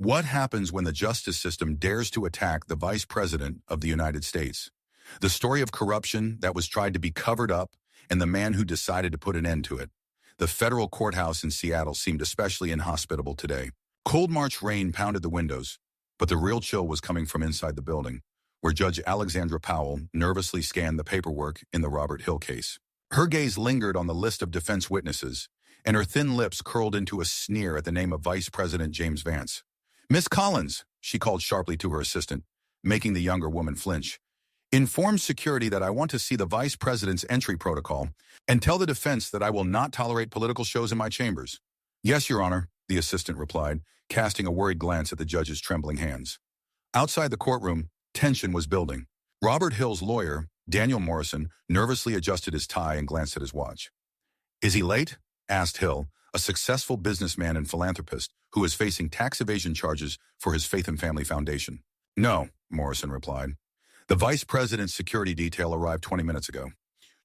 What happens when the justice system dares to attack the Vice President of the United States? The story of corruption that was tried to be covered up and the man who decided to put an end to it. The federal courthouse in Seattle seemed especially inhospitable today. Cold March rain pounded the windows, but the real chill was coming from inside the building, where Judge Alexandra Powell nervously scanned the paperwork in the Robert Hill case. Her gaze lingered on the list of defense witnesses, and her thin lips curled into a sneer at the name of Vice President James Vance. "Miss Collins," she called sharply to her assistant, making the younger woman flinch, "inform security that I want to see the Vice President's entry protocol and tell the defense that I will not tolerate political shows in my chambers." "Yes, Your Honor," the assistant replied, casting a worried glance at the judge's trembling hands. Outside the courtroom, tension was building. Robert Hill's lawyer, Daniel Morrison, nervously adjusted his tie and glanced at his watch. "Is he late?" asked Hill, a successful businessman and philanthropist who is facing tax evasion charges for his Faith and Family Foundation. "No," Morrison replied. "The Vice President's security detail arrived 20 minutes ago.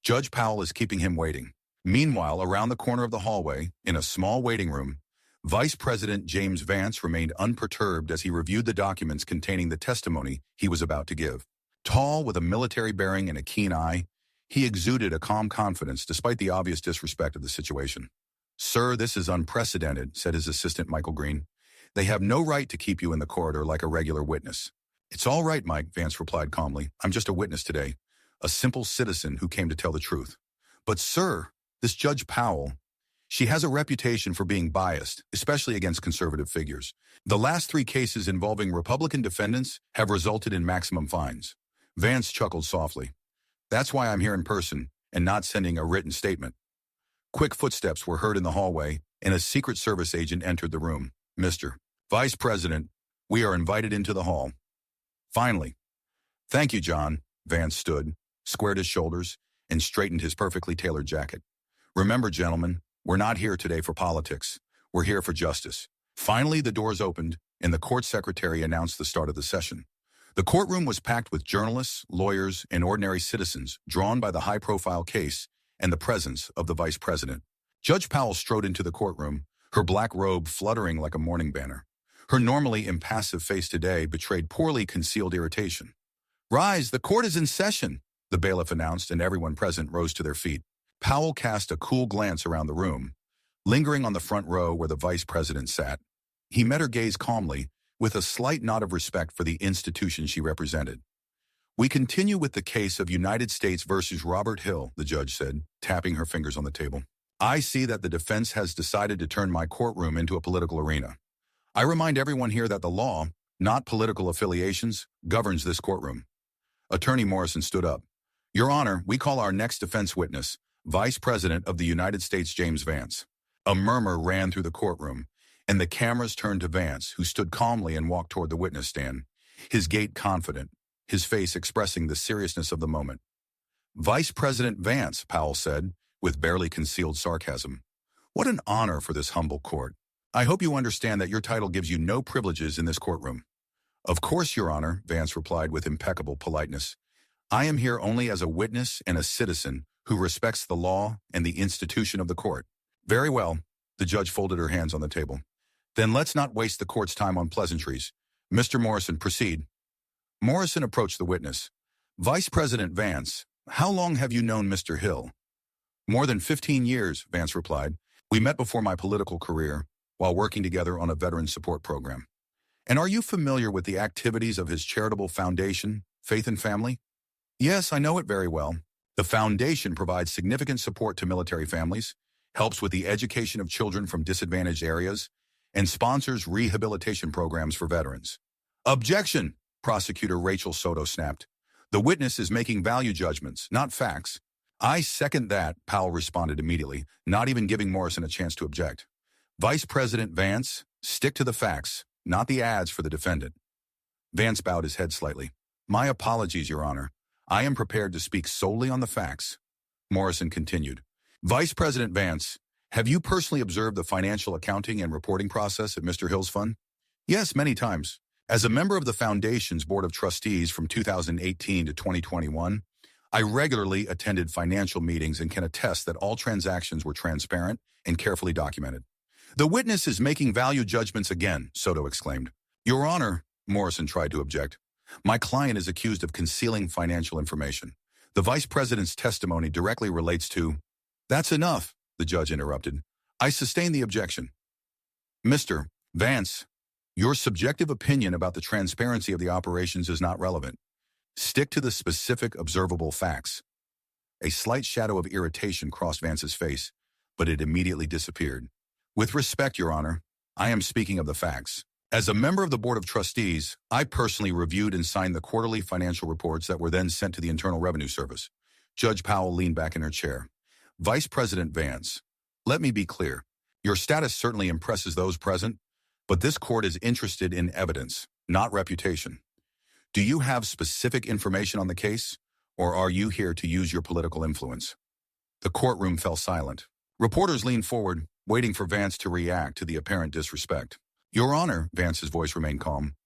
Judge Powell is keeping him waiting." Meanwhile, around the corner of the hallway, in a small waiting room, Vice President James Vance remained unperturbed as he reviewed the documents containing the testimony he was about to give. Tall, with a military bearing and a keen eye, he exuded a calm confidence despite the obvious disrespect of the situation. "Sir, this is unprecedented," said his assistant Michael Green. "They have no right to keep you in the corridor like a regular witness." "It's all right, Mike," Vance replied calmly. "I'm just a witness today, a simple citizen who came to tell the truth." "But sir, this Judge Powell, she has a reputation for being biased, especially against conservative figures. The last 3 cases involving Republican defendants have resulted in maximum fines." Vance chuckled softly. "That's why I'm here in person and not sending a written statement." Quick footsteps were heard in the hallway, and a Secret Service agent entered the room. "Mr. Vice President, we are invited into the hall." "Finally." "Thank you, John." Vance stood, squared his shoulders, and straightened his perfectly tailored jacket. "Remember, gentlemen, we're not here today for politics. We're here for justice." Finally, the doors opened, and the court secretary announced the start of the session. The courtroom was packed with journalists, lawyers, and ordinary citizens drawn by the high-profile case and the presence of the Vice President. Judge Powell strode into the courtroom, her black robe fluttering like a mourning banner. Her normally impassive face today betrayed poorly concealed irritation. "Rise, the court is in session," the bailiff announced, and everyone present rose to their feet. Powell cast a cool glance around the room, lingering on the front row where the Vice President sat. He met her gaze calmly, with a slight nod of respect for the institution she represented. "We continue with the case of United States versus Robert Hill," the judge said, tapping her fingers on the table. "I see that the defense has decided to turn my courtroom into a political arena. I remind everyone here that the law, not political affiliations, governs this courtroom." Attorney Morrison stood up. "Your Honor, we call our next defense witness, Vice President of the United States James Vance." A murmur ran through the courtroom, and the cameras turned to Vance, who stood calmly and walked toward the witness stand, his gait confident, his face expressing the seriousness of the moment. "Vice President Vance," Powell said, with barely concealed sarcasm. "What an honor for this humble court. I hope you understand that your title gives you no privileges in this courtroom." "Of course, Your Honor," Vance replied with impeccable politeness. "I am here only as a witness and a citizen who respects the law and the institution of the court." "Very well," the judge folded her hands on the table. "Then let's not waste the court's time on pleasantries. Mr. Morrison, proceed." Morrison approached the witness. "Vice President Vance, how long have you known Mr. Hill?" "More than 15 years, Vance replied. "We met before my political career, while working together on a veteran support program." "And are you familiar with the activities of his charitable foundation, Faith and Family?" "Yes, I know it very well. The foundation provides significant support to military families, helps with the education of children from disadvantaged areas, and sponsors rehabilitation programs for veterans." "Objection!" Prosecutor Rachel Soto snapped. "The witness is making value judgments, not facts." "I second that," Powell responded immediately, not even giving Morrison a chance to object. "Vice President Vance, stick to the facts, not the ads for the defendant." Vance bowed his head slightly. "My apologies, Your Honor. I am prepared to speak solely on the facts." Morrison continued. "Vice President Vance, have you personally observed the financial accounting and reporting process at Mr. Hill's fund?" "Yes, many times. As a member of the Foundation's Board of Trustees from 2018 to 2021, I regularly attended financial meetings and can attest that all transactions were transparent and carefully documented." "The witness is making value judgments again," Soto exclaimed. Your Honor, Morrison tried to object. My client is accused of concealing financial information. The Vice President's testimony directly relates to— That's enough, the judge interrupted. I sustain the objection. Mr. Vance, your subjective opinion about the transparency of the operations is not relevant. Stick to the specific observable facts. A slight shadow of irritation crossed Vance's face, but it immediately disappeared. With respect, Your Honor, I am speaking of the facts. As a member of the Board of Trustees, I personally reviewed and signed the quarterly financial reports that were then sent to the Internal Revenue Service. Judge Powell leaned back in her chair. Vice President Vance, let me be clear. Your status certainly impresses those present, but this court is interested in evidence, not reputation. Do you have specific information on the case, or are you here to use your political influence? The courtroom fell silent. Reporters leaned forward, waiting for Vance to react to the apparent disrespect. Your Honor, Vance's voice remained calm.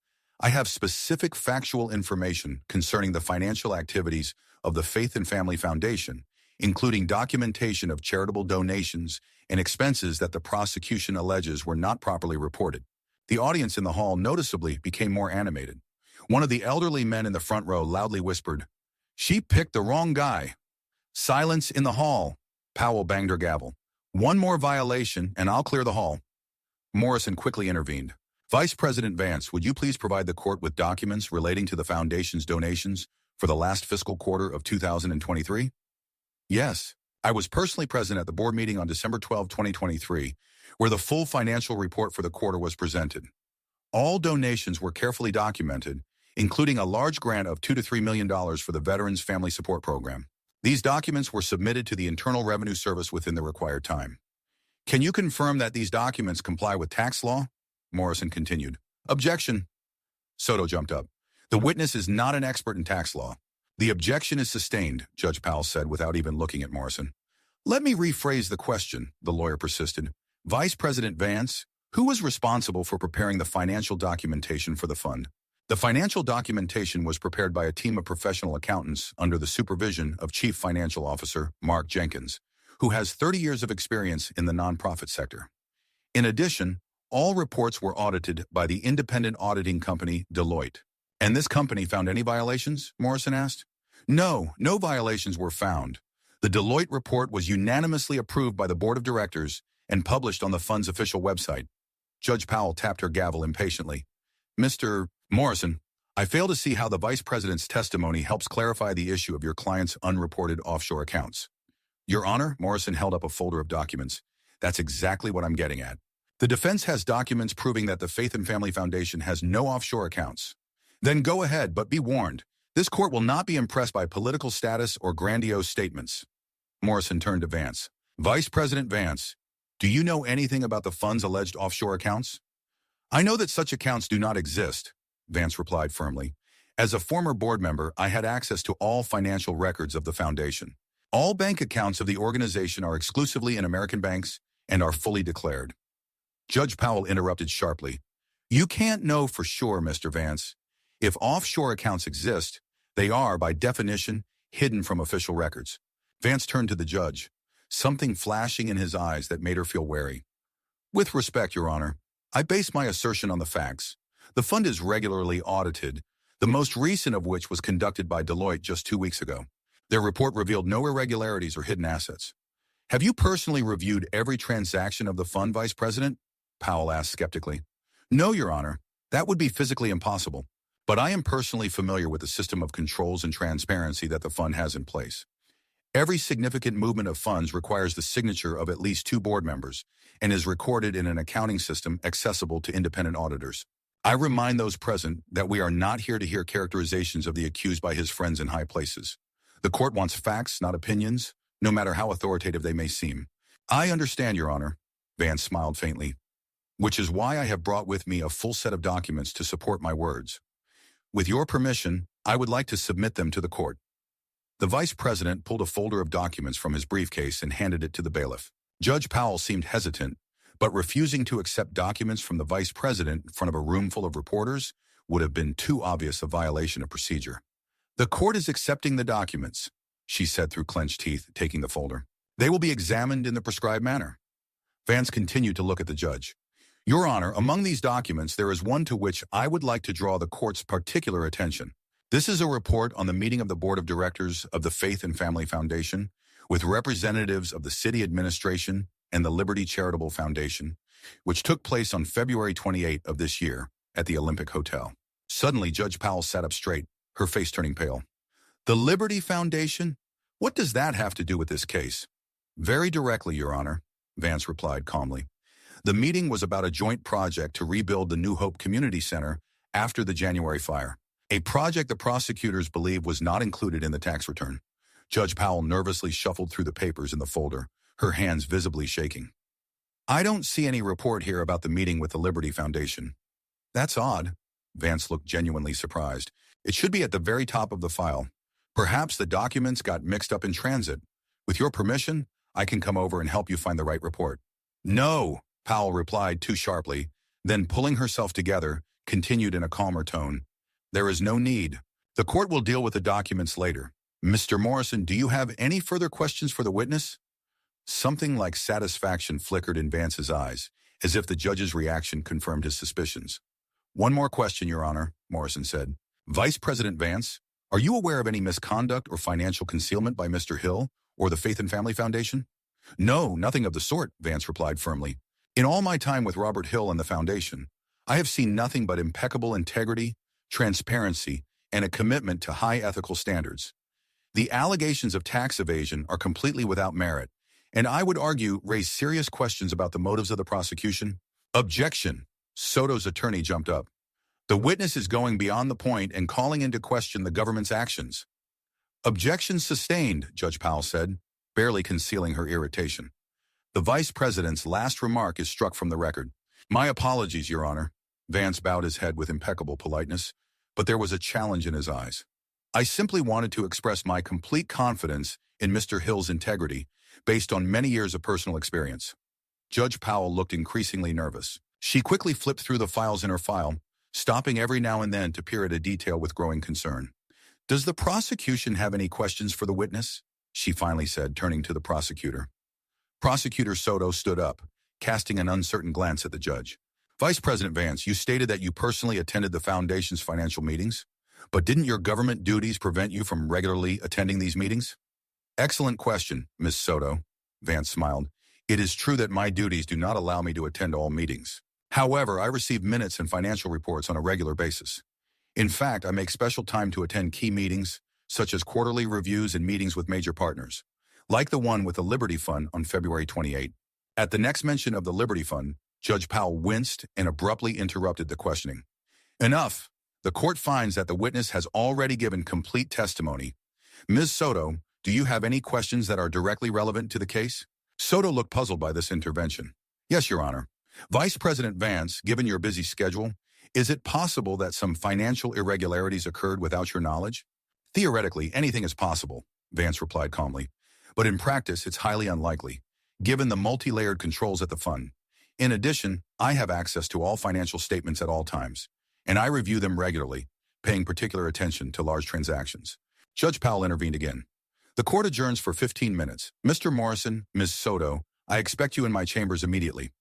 I have specific factual information concerning the financial activities of the Faith and Family Foundation, including documentation of charitable donations and expenses that the prosecution alleges were not properly reported. The audience in the hall noticeably became more animated. One of the elderly men in the front row loudly whispered, "She picked the wrong guy." Silence in the hall. Powell banged her gavel. One more violation, and I'll clear the hall. Morrison quickly intervened. Vice President Vance, would you please provide the court with documents relating to the Foundation's donations for the last fiscal quarter of 2023? Yes. I was personally present at the board meeting on December 12, 2023, where the full financial report for the quarter was presented. All donations were carefully documented, including a large grant of $2 to $3 million for the Veterans Family Support Program. These documents were submitted to the Internal Revenue Service within the required time. Can you confirm that these documents comply with tax law? Morrison continued. Objection. Soto jumped up. The witness is not an expert in tax law. The objection is sustained, Judge Powell said without even looking at Morrison. Let me rephrase the question, the lawyer persisted. Vice President Vance, who was responsible for preparing the financial documentation for the fund? The financial documentation was prepared by a team of professional accountants under the supervision of Chief Financial Officer Mark Jenkins, who has 30 years of experience in the nonprofit sector. In addition, all reports were audited by the independent auditing company Deloitte. And this company found any violations? Morrison asked. No violations were found. The Deloitte report was unanimously approved by the board of directors and published on the fund's official website. Judge Powell tapped her gavel impatiently. Mr. Morrison, I fail to see how the vice president's testimony helps clarify the issue of your client's unreported offshore accounts. Your Honor, Morrison held up a folder of documents. That's exactly what I'm getting at. The defense has documents proving that the Faith and Family Foundation has no offshore accounts. Then go ahead, but be warned. This court will not be impressed by political status or grandiose statements. Morrison turned to Vance. Vice President Vance, do you know anything about the fund's alleged offshore accounts? I know that such accounts do not exist, Vance replied firmly. As a former board member, I had access to all financial records of the foundation. All bank accounts of the organization are exclusively in American banks and are fully declared. Judge Powell interrupted sharply. You can't know for sure, Mr. Vance. If offshore accounts exist, they are, by definition, hidden from official records. Vance turned to the judge, something flashing in his eyes that made her feel wary. With respect, Your Honor, I base my assertion on the facts. The fund is regularly audited, the most recent of which was conducted by Deloitte just 2 weeks ago. Their report revealed no irregularities or hidden assets. Have you personally reviewed every transaction of the fund, Vice President? Powell asked skeptically. No, Your Honor. That would be physically impossible. But I am personally familiar with the system of controls and transparency that the fund has in place. Every significant movement of funds requires the signature of at least 2 board members and is recorded in an accounting system accessible to independent auditors. I remind those present that we are not here to hear characterizations of the accused by his friends in high places. The court wants facts, not opinions, no matter how authoritative they may seem. I understand, Your Honor, Vance smiled faintly, which is why I have brought with me a full set of documents to support my words. With your permission, I would like to submit them to the court. The vice president pulled a folder of documents from his briefcase and handed it to the bailiff. Judge Powell seemed hesitant, but refusing to accept documents from the vice president in front of a room full of reporters would have been too obvious a violation of procedure. The court is accepting the documents, she said through clenched teeth, taking the folder. They will be examined in the prescribed manner. Vance continued to look at the judge. Your Honor, among these documents, there is one to which I would like to draw the court's particular attention. This is a report on the meeting of the Board of Directors of the Faith and Family Foundation with representatives of the City Administration and the Liberty Charitable Foundation, which took place on February 28 of this year at the Olympic Hotel. Suddenly, Judge Powell sat up straight, her face turning pale. The Liberty Foundation? What does that have to do with this case? Very directly, Your Honor, Vance replied calmly. The meeting was about a joint project to rebuild the New Hope Community Center after the January fire, a project the prosecutors believe was not included in the tax return. Judge Powell nervously shuffled through the papers in the folder, her hands visibly shaking. I don't see any report here about the meeting with the Liberty Foundation. That's odd. Vance looked genuinely surprised. It should be at the very top of the file. Perhaps the documents got mixed up in transit. With your permission, I can come over and help you find the right report. No, Powell replied too sharply, then pulling herself together, continued in a calmer tone. There is no need. The court will deal with the documents later. Mr. Morrison, do you have any further questions for the witness? Something like satisfaction flickered in Vance's eyes, as if the judge's reaction confirmed his suspicions. One more question, Your Honor, Morrison said. Vice President Vance, are you aware of any misconduct or financial concealment by Mr. Hill or the Faith and Family Foundation? No, nothing of the sort, Vance replied firmly. In all my time with Robert Hill and the Foundation, I have seen nothing but impeccable integrity, transparency, and a commitment to high ethical standards. The allegations of tax evasion are completely without merit, and I would argue raise serious questions about the motives of the prosecution. Objection! Soto's attorney jumped up. The witness is going beyond the point and calling into question the government's actions. Objection sustained, Judge Powell said, barely concealing her irritation. The Vice President's last remark is struck from the record. My apologies, Your Honor. Vance bowed his head with impeccable politeness, but there was a challenge in his eyes. I simply wanted to express my complete confidence in Mr. Hill's integrity based on many years of personal experience. Judge Powell looked increasingly nervous. She quickly flipped through the files in her file, stopping every now and then to peer at a detail with growing concern. Does the prosecution have any questions for the witness? She finally said, turning to the prosecutor. Prosecutor Soto stood up, casting an uncertain glance at the judge. Vice President Vance, you stated that you personally attended the Foundation's financial meetings, but didn't your government duties prevent you from regularly attending these meetings? Excellent question, Ms. Soto, Vance smiled. It is true that my duties do not allow me to attend all meetings. However, I receive minutes and financial reports on a regular basis. In fact, I make special time to attend key meetings, such as quarterly reviews and meetings with major partners, like the one with the Liberty Fund on February 28. At the next mention of the Liberty Fund, Judge Powell winced and abruptly interrupted the questioning. Enough. The court finds that the witness has already given complete testimony. Ms. Soto, do you have any questions that are directly relevant to the case? Soto looked puzzled by this intervention. Yes, Your Honor. Vice President Vance, given your busy schedule, is it possible that some financial irregularities occurred without your knowledge? Theoretically, anything is possible, Vance replied calmly. But in practice, it's highly unlikely, given the multi-layered controls at the fund. In addition, I have access to all financial statements at all times, and I review them regularly, paying particular attention to large transactions. Judge Powell intervened again. The court adjourns for 15 minutes. Mr. Morrison, Ms. Soto, I expect you in my chambers immediately.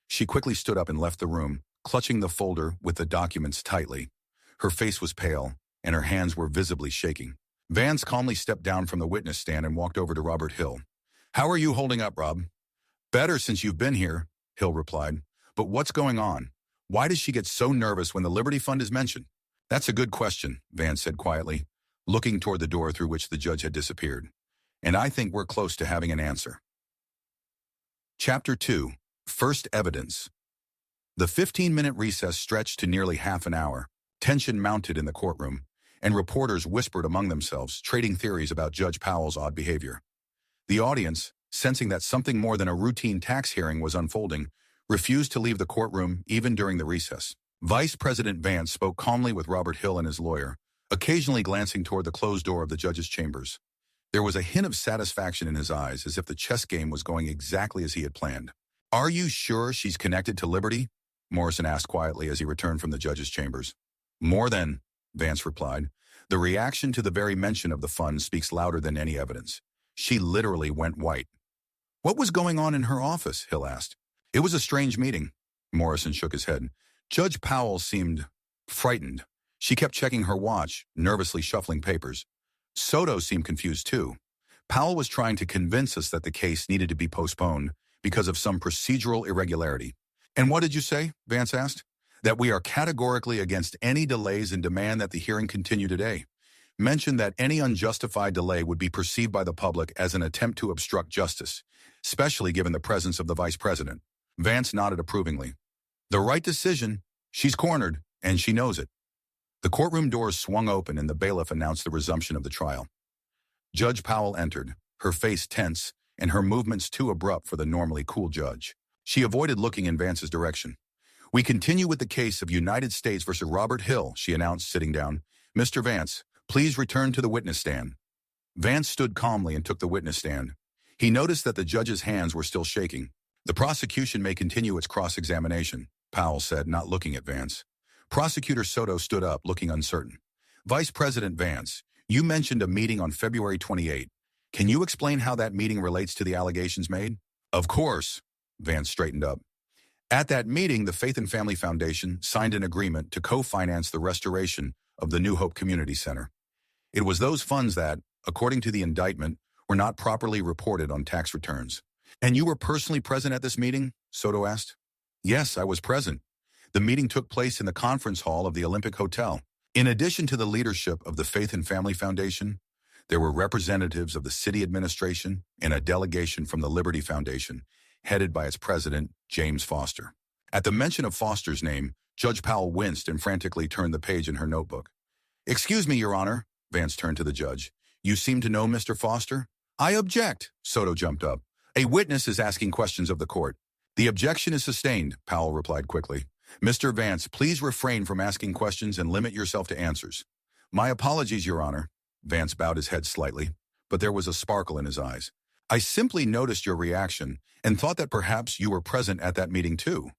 She quickly stood up and left the room, clutching the folder with the documents tightly. Her face was pale, and her hands were visibly shaking. Vance calmly stepped down from the witness stand and walked over to Robert Hill. How are you holding up, Rob? Better since you've been here, Hill replied. But what's going on? Why does she get so nervous when the Liberty Fund is mentioned? That's a good question, Vance said quietly, looking toward the door through which the judge had disappeared. And I think we're close to having an answer. Chapter 2. First Evidence. The 15-minute recess stretched to nearly half an hour. Tension mounted in the courtroom, and reporters whispered among themselves, trading theories about Judge Powell's odd behavior. The audience, sensing that something more than a routine tax hearing was unfolding, refused to leave the courtroom even during the recess. Vice President Vance spoke calmly with Robert Hill and his lawyer, occasionally glancing toward the closed door of the judge's chambers. There was a hint of satisfaction in his eyes, as if the chess game was going exactly as he had planned. Are you sure she's connected to Liberty? Morrison asked quietly as he returned from the judge's chambers. More than, Vance replied. The reaction to the very mention of the fund speaks louder than any evidence. She literally went white. What was going on in her office? Hill asked. It was a strange meeting. Morrison shook his head. Judge Powell seemed frightened. She kept checking her watch, nervously shuffling papers. Soto seemed confused too. Powell was trying to convince us that the case needed to be postponed because of some procedural irregularity. And what did you say? Vance asked. That we are categorically against any delays and demand that the hearing continue today. Mentioned that any unjustified delay would be perceived by the public as an attempt to obstruct justice, especially given the presence of the vice president. Vance nodded approvingly. The right decision. She's cornered, and she knows it. The courtroom doors swung open and the bailiff announced the resumption of the trial. Judge Powell entered, her face tense and her movements too abrupt for the normally cool judge. She avoided looking in Vance's direction. We continue with the case of United States versus Robert Hill, she announced, sitting down. Mr. Vance, please return to the witness stand. Vance stood calmly and took the witness stand. He noticed that the judge's hands were still shaking. The prosecution may continue its cross-examination, Powell said, not looking at Vance. Prosecutor Soto stood up, looking uncertain. Vice President Vance, you mentioned a meeting on February 28. Can you explain how that meeting relates to the allegations made? Of course, Vance straightened up. At that meeting, the Faith and Family Foundation signed an agreement to co-finance the restoration of the New Hope Community Center. It was those funds that, according to the indictment, were not properly reported on tax returns. And you were personally present at this meeting? Soto asked. Yes, I was present. The meeting took place in the conference hall of the Olympic Hotel. In addition to the leadership of the Faith and Family Foundation, there were representatives of the city administration and a delegation from the Liberty Foundation, headed by its president, James Foster. At the mention of Foster's name, Judge Powell winced and frantically turned the page in her notebook. Excuse me, Your Honor, Vance turned to the judge. You seem to know Mr. Foster? I object, Soto jumped up. A witness is asking questions of the court. The objection is sustained, Powell replied quickly. Mr. Vance, please refrain from asking questions and limit yourself to answers. My apologies, Your Honor. Vance bowed his head slightly, but there was a sparkle in his eyes. I simply noticed your reaction and thought that perhaps you were present at that meeting too.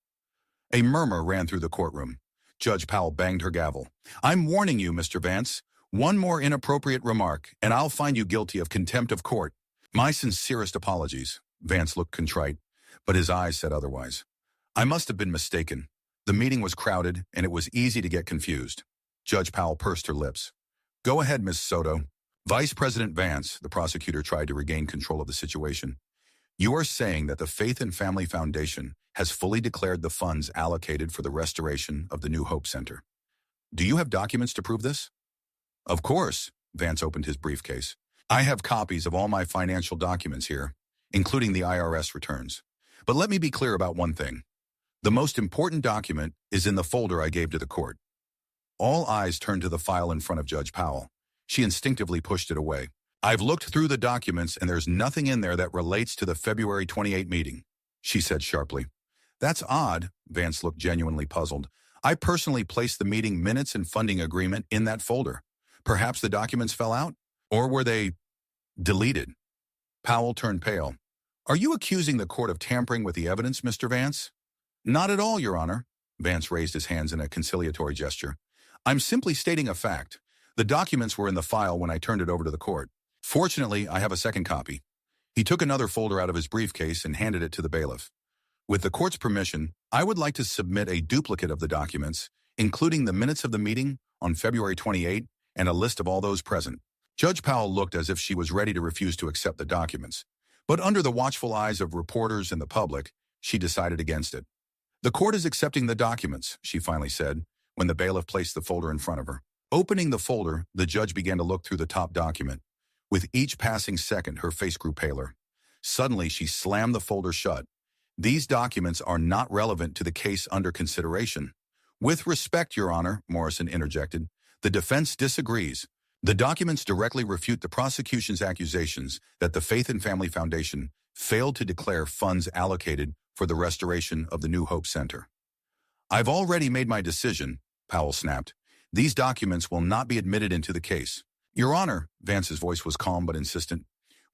A murmur ran through the courtroom. Judge Powell banged her gavel. I'm warning you, Mr. Vance. One more inappropriate remark, and I'll find you guilty of contempt of court. My sincerest apologies. Vance looked contrite, but his eyes said otherwise. I must have been mistaken. The meeting was crowded, and it was easy to get confused. Judge Powell pursed her lips. Go ahead, Miss Soto. Vice President Vance, the prosecutor tried to regain control of the situation. You are saying that the Faith and Family Foundation has fully declared the funds allocated for the restoration of the New Hope Center. Do you have documents to prove this? Of course, Vance opened his briefcase. I have copies of all my financial documents here, including the IRS returns. But let me be clear about one thing. The most important document is in the folder I gave to the court. All eyes turned to the file in front of Judge Powell. She instinctively pushed it away. I've looked through the documents and there's nothing in there that relates to the February 28 meeting, she said sharply. That's odd, Vance looked genuinely puzzled. I personally placed the meeting minutes and funding agreement in that folder. Perhaps the documents fell out? Or were they deleted? Powell turned pale. Are you accusing the court of tampering with the evidence, Mr. Vance? Not at all, Your Honor. Vance raised his hands in a conciliatory gesture. I'm simply stating a fact. The documents were in the file when I turned it over to the court. Fortunately, I have a second copy. He took another folder out of his briefcase and handed it to the bailiff. With the court's permission, I would like to submit a duplicate of the documents, including the minutes of the meeting on February 28 and a list of all those present. Judge Powell looked as if she was ready to refuse to accept the documents. But under the watchful eyes of reporters and the public, she decided against it. The court is accepting the documents, she finally said, when the bailiff placed the folder in front of her. Opening the folder, the judge began to look through the top document. With each passing second, her face grew paler. Suddenly, she slammed the folder shut. These documents are not relevant to the case under consideration. With respect, Your Honor, Morrison interjected, the defense disagrees. The documents directly refute the prosecution's accusations that the Faith and Family Foundation failed to declare funds allocated for the restoration of the New Hope Center. I've already made my decision, Powell snapped. These documents will not be admitted into the case. Your Honor, Vance's voice was calm but insistent.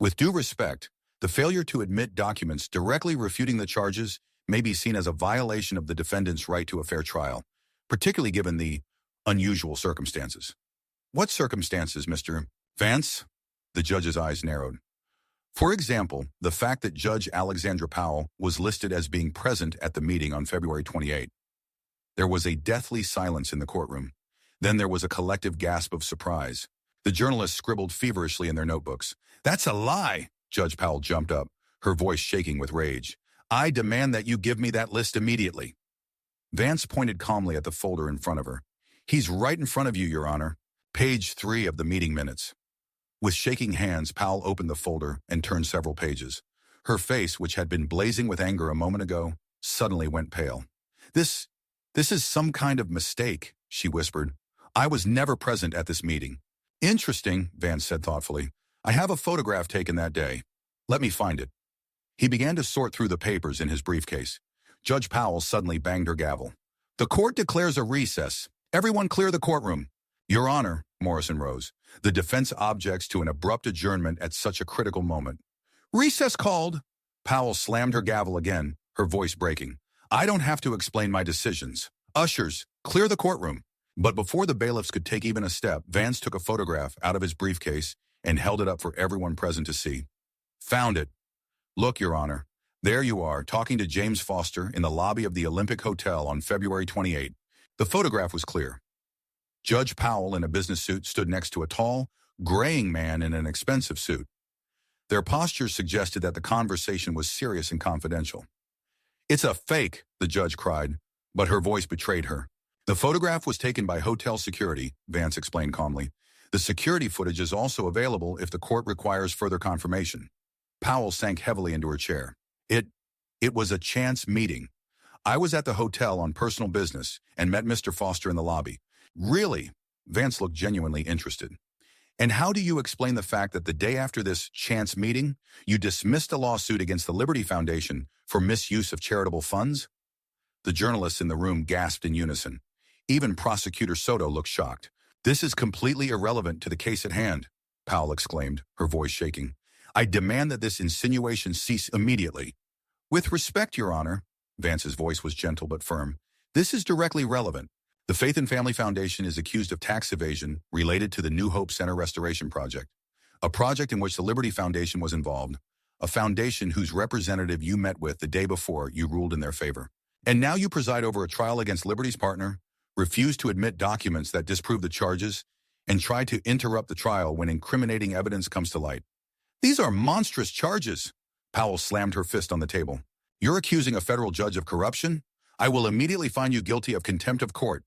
With due respect, the failure to admit documents directly refuting the charges may be seen as a violation of the defendant's right to a fair trial, particularly given the unusual circumstances. What circumstances, Mr. Vance? The judge's eyes narrowed. For example, the fact that Judge Alexandra Powell was listed as being present at the meeting on February 28. There was a deathly silence in the courtroom. Then there was a collective gasp of surprise. The journalists scribbled feverishly in their notebooks. "That's a lie!" Judge Powell jumped up, her voice shaking with rage. "I demand that you give me that list immediately." Vance pointed calmly at the folder in front of her. "He's right in front of you, Your Honor. Page 3 of the meeting minutes." With shaking hands, Powell opened the folder and turned several pages. Her face, which had been blazing with anger a moment ago, suddenly went pale. This is some kind of mistake," she whispered. "I was never present at this meeting." "Interesting," Vance said thoughtfully. "I have a photograph taken that day. Let me find it." He began to sort through the papers in his briefcase. Judge Powell suddenly banged her gavel. "The court declares a recess. Everyone clear the courtroom." "Your Honor," Morrison rose. The defense objects to an abrupt adjournment at such a critical moment. "Recess called." Powell slammed her gavel again, her voice breaking. "I don't have to explain my decisions. Ushers, clear the courtroom." But before the bailiffs could take even a step, Vance took a photograph out of his briefcase and held it up for everyone present to see. "Found it. Look, Your Honor. There you are, talking to James Foster in the lobby of the Olympic Hotel on February 28. The photograph was clear. Judge Powell in a business suit stood next to a tall, graying man in an expensive suit. Their postures suggested that the conversation was serious and confidential. "It's a fake," the judge cried, but her voice betrayed her. "The photograph was taken by hotel security," Vance explained calmly. "The security footage is also available if the court requires further confirmation." Powell sank heavily into her chair. It was a chance meeting. I was at the hotel on personal business and met Mr. Foster in the lobby." "Really?" Vance looked genuinely interested. "And how do you explain the fact that the day after this chance meeting, you dismissed a lawsuit against the Liberty Foundation for misuse of charitable funds?" The journalists in the room gasped in unison. Even Prosecutor Soto looked shocked. "This is completely irrelevant to the case at hand," Powell exclaimed, her voice shaking. "I demand that this insinuation cease immediately." "With respect, Your Honor," Vance's voice was gentle but firm, "this is directly relevant. The Faith and Family Foundation is accused of tax evasion related to the New Hope Center Restoration Project, a project in which the Liberty Foundation was involved, a foundation whose representative you met with the day before you ruled in their favor. And now you preside over a trial against Liberty's partner, refuse to admit documents that disprove the charges, and try to interrupt the trial when incriminating evidence comes to light. These are monstrous charges." Powell slammed her fist on the table. "You're accusing a federal judge of corruption? I will immediately find you guilty of contempt of court.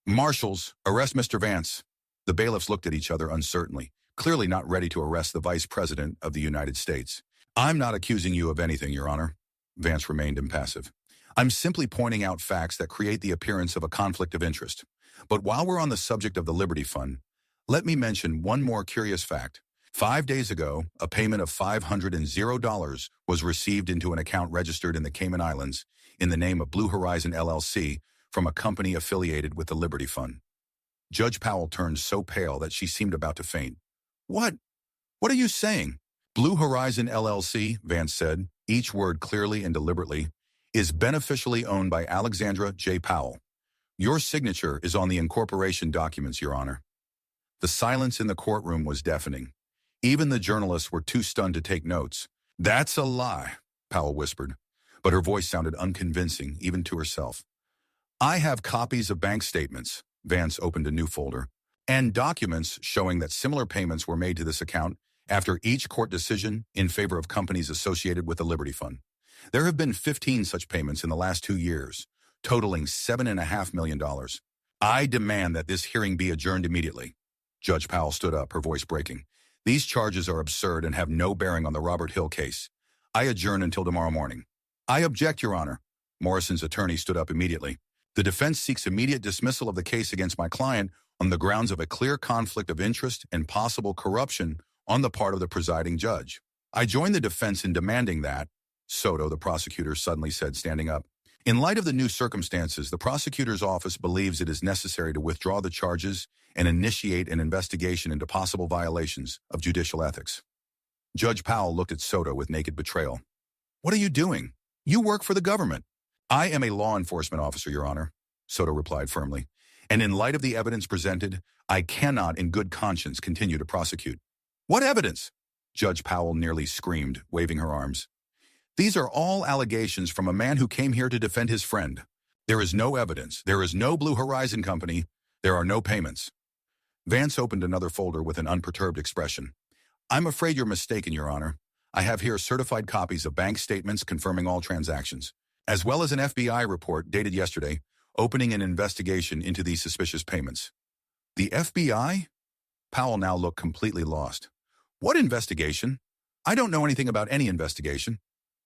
Marshals, arrest Mr. Vance." The bailiffs looked at each other uncertainly, clearly not ready to arrest the Vice President of the United States. "I'm not accusing you of anything, Your Honor." Vance remained impassive. "I'm simply pointing out facts that create the appearance of a conflict of interest. But while we're on the subject of the Liberty Fund, let me mention one more curious fact. 5 days ago, a payment of $500 was received into an account registered in the Cayman Islands in the name of Blue Horizon LLC from a company affiliated with the Liberty Fund." Judge Powell turned so pale that she seemed about to faint. What are you saying?" "Blue Horizon LLC," Vance said, each word clearly and deliberately, "is beneficially owned by Alexandra J. Powell. Your signature is on the incorporation documents, Your Honor." The silence in the courtroom was deafening. Even the journalists were too stunned to take notes. "That's a lie," Powell whispered, but her voice sounded unconvincing even to herself. "I have copies of bank statements," Vance opened a new folder, "and documents showing that similar payments were made to this account after each court decision in favor of companies associated with the Liberty Fund. There have been 15 such payments in the last 2 years, totaling $7.5 million. I demand that this hearing be adjourned immediately." Judge Powell stood up, her voice breaking. "These charges are absurd and have no bearing on the Robert Hill case. I adjourn until tomorrow morning." "I object, Your Honor." Morrison's attorney stood up immediately. "The defense seeks immediate dismissal of the case against my client on the grounds of a clear conflict of interest and possible corruption on the part of the presiding judge. I join the defense in demanding that," Soto, the prosecutor, suddenly said, standing up. "In light of the new circumstances, the prosecutor's office believes it is necessary to withdraw the charges and initiate an investigation into possible violations of judicial ethics." Judge Powell looked at Soto with naked betrayal. "What are you doing? You work for the government." "I am a law enforcement officer, Your Honor," Soto replied firmly. "And in light of the evidence presented, I cannot in good conscience continue to prosecute." "What evidence?" Judge Powell nearly screamed, waving her arms. These are all allegations from a man who came here to defend his friend. There is no evidence. There is no Blue Horizon Company. There are no payments. Vance opened another folder with an unperturbed expression. I'm afraid you're mistaken, Your Honor. I have here certified copies of bank statements confirming all transactions, as well as an FBI report dated yesterday, opening an investigation into these suspicious payments. The FBI? Powell now looked completely lost. What investigation? I don't know anything about any investigation.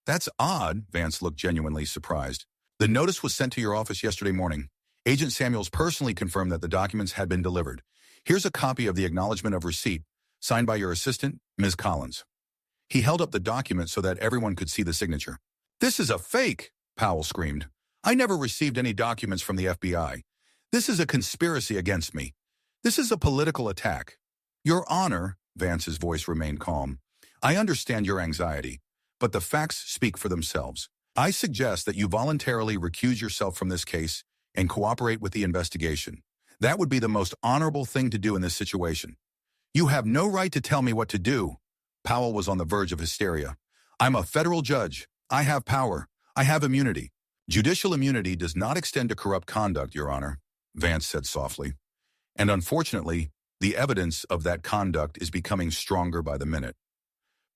That's odd, Vance looked genuinely surprised. The notice was sent to your office yesterday morning. Agent Samuels personally confirmed that the documents had been delivered. Here's a copy of the acknowledgement of receipt, signed by your assistant, Ms. Collins. He held up the document so that everyone could see the signature. This is a fake, Powell screamed. I never received any documents from the FBI. This is a conspiracy against me. This is a political attack. Your Honor, Vance's voice remained calm. I understand your anxiety, but the facts speak for themselves. I suggest that you voluntarily recuse yourself from this case and cooperate with the investigation. That would be the most honorable thing to do in this situation. You have no right to tell me what to do. Powell was on the verge of hysteria. I'm a federal judge. I have power. I have immunity. Judicial immunity does not extend to corrupt conduct, Your Honor, Vance said softly. And unfortunately, the evidence of that conduct is becoming stronger by the minute.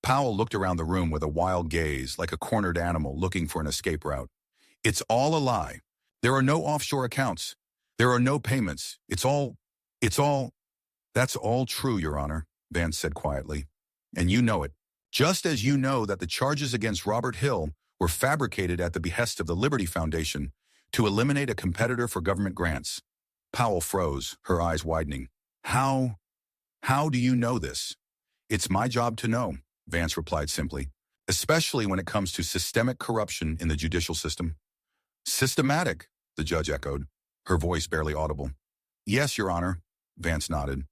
Powell looked around the room with a wild gaze, like a cornered animal looking for an escape route. It's all a lie. There are no offshore accounts. There are no payments. That's all true, Your Honor, Vance said quietly. And you know it. Just as you know that the charges against Robert Hill were fabricated at the behest of the Liberty Foundation to eliminate a competitor for government grants. Powell froze, her eyes widening. How do you know this? It's my job to know, Vance replied simply, especially when it comes to systemic corruption in the judicial system. Systematic, the judge echoed, her voice barely audible. Yes, Your Honor, Vance nodded.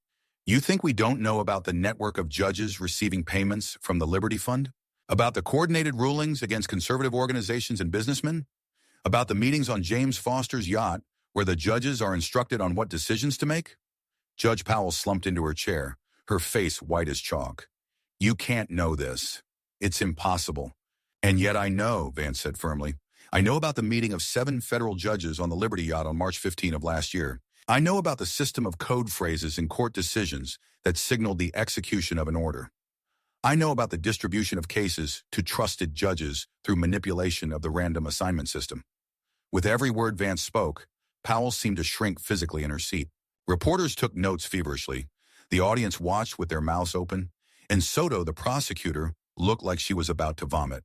You think we don't know about the network of judges receiving payments from the Liberty Fund? About the coordinated rulings against conservative organizations and businessmen? About the meetings on James Foster's yacht where the judges are instructed on what decisions to make? Judge Powell slumped into her chair, her face white as chalk. You can't know this. It's impossible. And yet I know, Vance said firmly. I know about the meeting of 7 federal judges on the Liberty yacht on March 15 of last year. I know about the system of code phrases in court decisions that signaled the execution of an order. I know about the distribution of cases to trusted judges through manipulation of the random assignment system. With every word Vance spoke, Powell seemed to shrink physically in her seat. Reporters took notes feverishly. The audience watched with their mouths open, and Soto, the prosecutor, looked like she was about to vomit.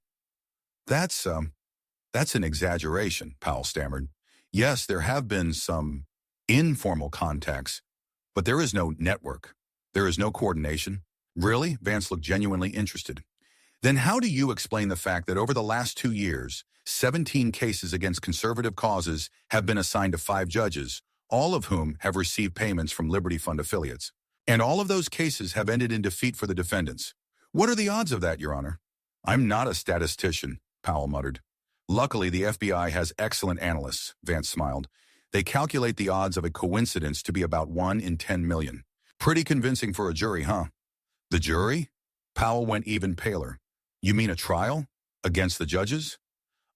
That's an exaggeration, Powell stammered. Yes, there have been some informal contacts, but there is no network. There is no coordination. Really? Vance looked genuinely interested. Then how do you explain the fact that over the last 2 years, 17 cases against conservative causes have been assigned to 5 judges, all of whom have received payments from Liberty Fund affiliates? And all of those cases have ended in defeat for the defendants. What are the odds of that, Your Honor? I'm not a statistician, Powell muttered. Luckily, the FBI has excellent analysts, Vance smiled. They calculate the odds of a coincidence to be about 1 in 10 million. Pretty convincing for a jury, huh? The jury? Powell went even paler. You mean a trial? Against the judges?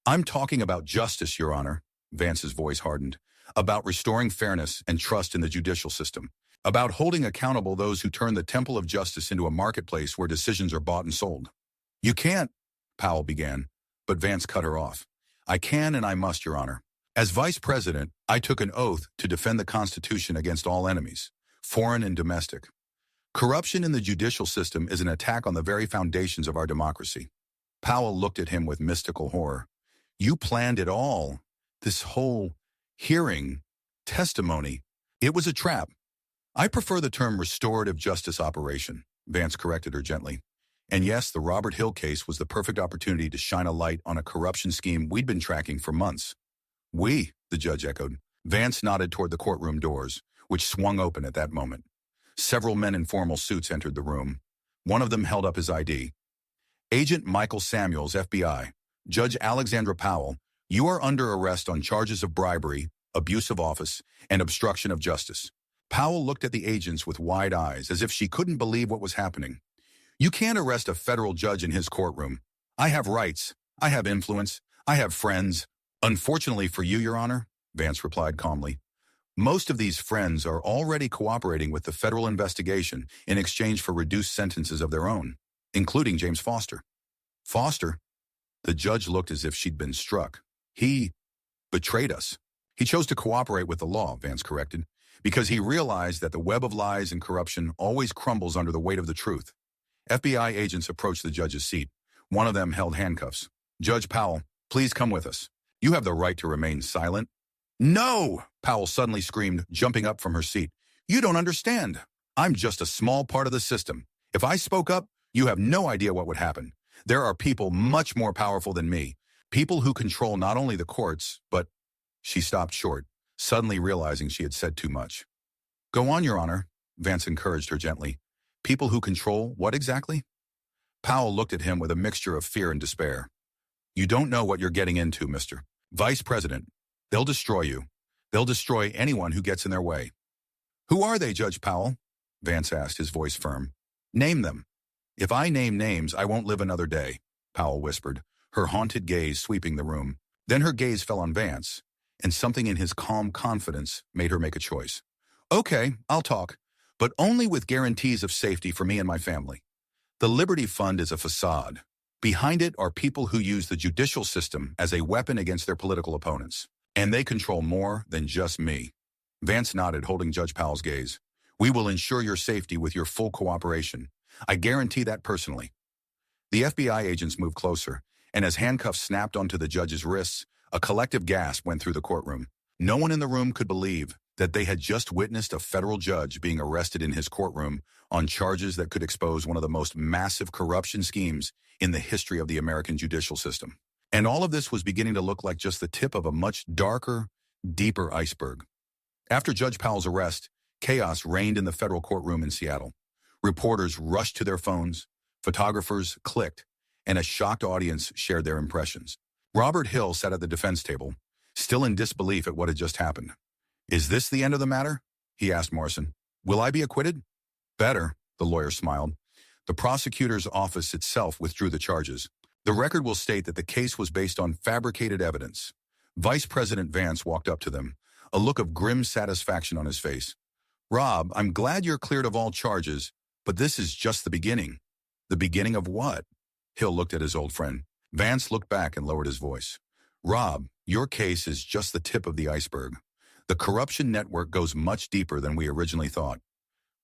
I'm talking about justice, Your Honor, Vance's voice hardened. About restoring fairness and trust in the judicial system. About holding accountable those who turn the temple of justice into a marketplace where decisions are bought and sold. You can't, Powell began, but Vance cut her off. I can and I must, Your Honor. As Vice President, I took an oath to defend the Constitution against all enemies, foreign and domestic. Corruption in the judicial system is an attack on the very foundations of our democracy. Powell looked at him with mystical horror. You planned it all. This whole hearing, testimony. It was a trap. I prefer the term restorative justice operation, Vance corrected her gently. And yes, the Robert Hill case was the perfect opportunity to shine a light on a corruption scheme we'd been tracking for months. We, the judge echoed. Vance nodded toward the courtroom doors, which swung open at that moment. Several men in formal suits entered the room. One of them held up his ID. Agent Michael Samuels, FBI. Judge Alexandra Powell, you are under arrest on charges of bribery, abuse of office, and obstruction of justice. Powell looked at the agents with wide eyes, as if she couldn't believe what was happening. You can't arrest a federal judge in his courtroom. I have rights. I have influence. I have friends. Unfortunately for you, Your Honor, Vance replied calmly, most of these friends are already cooperating with the federal investigation in exchange for reduced sentences of their own, including James Foster. Foster? The judge looked as if she'd been struck. He betrayed us. He chose to cooperate with the law, Vance corrected, because he realized that the web of lies and corruption always crumbles under the weight of the truth. FBI agents approached the judge's seat. One of them held handcuffs. Judge Powell, please come with us. You have the right to remain silent. No! Powell suddenly screamed, jumping up from her seat. You don't understand. I'm just a small part of the system. If I spoke up, you have no idea what would happen. There are people much more powerful than me. People who control not only the courts, but... She stopped short, suddenly realizing she had said too much. Go on, Your Honor, Vance encouraged her gently. People who control what exactly? Powell looked at him with a mixture of fear and despair. You don't know what you're getting into, Mr. Vice President. They'll destroy you. They'll destroy anyone who gets in their way. Who are they, Judge Powell? Vance asked, his voice firm. Name them. If I name names, I won't live another day, Powell whispered, her haunted gaze sweeping the room. Then her gaze fell on Vance, and something in his calm confidence made her make a choice. Okay, I'll talk, but only with guarantees of safety for me and my family. The Liberty Fund is a facade. Behind it are people who use the judicial system as a weapon against their political opponents. And they control more than just me. Vance nodded, holding Judge Powell's gaze. We will ensure your safety with your full cooperation. I guarantee that personally. The FBI agents moved closer, and as handcuffs snapped onto the judge's wrists, a collective gasp went through the courtroom. No one in the room could believe that they had just witnessed a federal judge being arrested in his courtroom on charges that could expose one of the most massive corruption schemes in the history of the American judicial system. And all of this was beginning to look like just the tip of a much darker, deeper iceberg. After Judge Powell's arrest, chaos reigned in the federal courtroom in Seattle. Reporters rushed to their phones, photographers clicked, and a shocked audience shared their impressions. Robert Hill sat at the defense table, still in disbelief at what had just happened. Is this the end of the matter? He asked Morrison. Will I be acquitted? Better, the lawyer smiled. The prosecutor's office itself withdrew the charges. The record will state that the case was based on fabricated evidence. Vice President Vance walked up to them, a look of grim satisfaction on his face. Rob, I'm glad you're cleared of all charges, but this is just the beginning. The beginning of what? Hill looked at his old friend. Vance looked back and lowered his voice. Rob, your case is just the tip of the iceberg. The corruption network goes much deeper than we originally thought.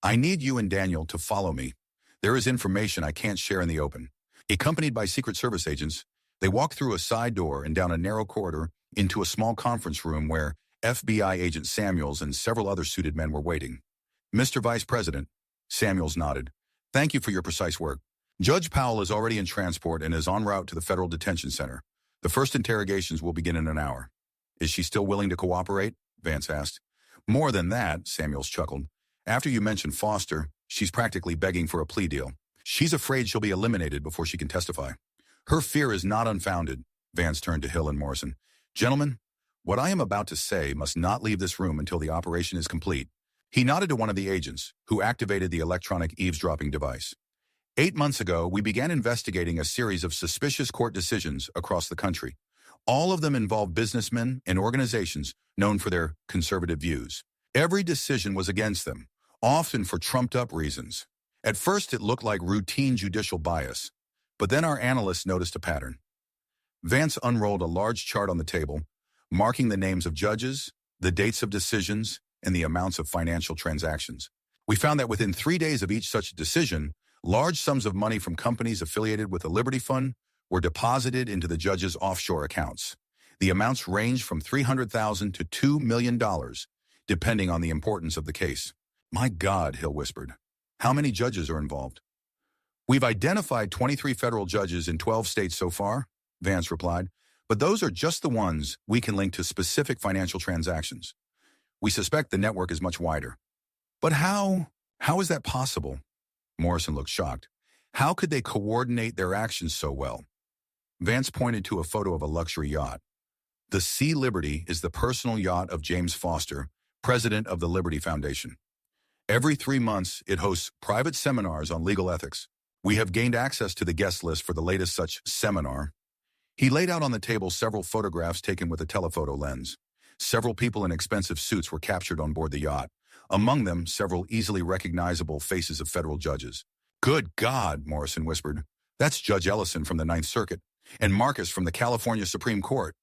I need you and Daniel to follow me. There is information I can't share in the open. Accompanied by Secret Service agents, they walked through a side door and down a narrow corridor into a small conference room where FBI agent Samuels and several other suited men were waiting. Mr. Vice President, Samuels nodded. Thank you for your precise work. Judge Powell is already in transport and is en route to the Federal Detention Center. The first interrogations will begin in an hour. Is she still willing to cooperate? Vance asked. More than that, Samuels chuckled. After you mentioned Foster, she's practically begging for a plea deal. She's afraid she'll be eliminated before she can testify. Her fear is not unfounded. Vance turned to Hill and Morrison. Gentlemen, what I am about to say must not leave this room until the operation is complete. He nodded to one of the agents, who activated the electronic eavesdropping device. 8 months ago, we began investigating a series of suspicious court decisions across the country. All of them involved businessmen and organizations known for their conservative views. Every decision was against them, often for trumped-up reasons. At first, it looked like routine judicial bias, but then our analysts noticed a pattern. Vance unrolled a large chart on the table, marking the names of judges, the dates of decisions, and the amounts of financial transactions. We found that within 3 days of each such decision, large sums of money from companies affiliated with the Liberty Fund were deposited into the judge's offshore accounts. The amounts ranged from $300,000 to $2 million, depending on the importance of the case. My God, Hill whispered. How many judges are involved? We've identified 23 federal judges in 12 states so far, Vance replied, but those are just the ones we can link to specific financial transactions. We suspect the network is much wider. But how is that possible? Morrison looked shocked. How could they coordinate their actions so well? Vance pointed to a photo of a luxury yacht. The Sea Liberty is the personal yacht of James Foster, president of the Liberty Foundation. Every 3 months, it hosts private seminars on legal ethics. We have gained access to the guest list for the latest such seminar. He laid out on the table several photographs taken with a telephoto lens. Several people in expensive suits were captured on board the yacht. Among them, several easily recognizable faces of federal judges. Good God, Morrison whispered. That's Judge Ellison from the Ninth Circuit, and Marcus from the California Supreme Court.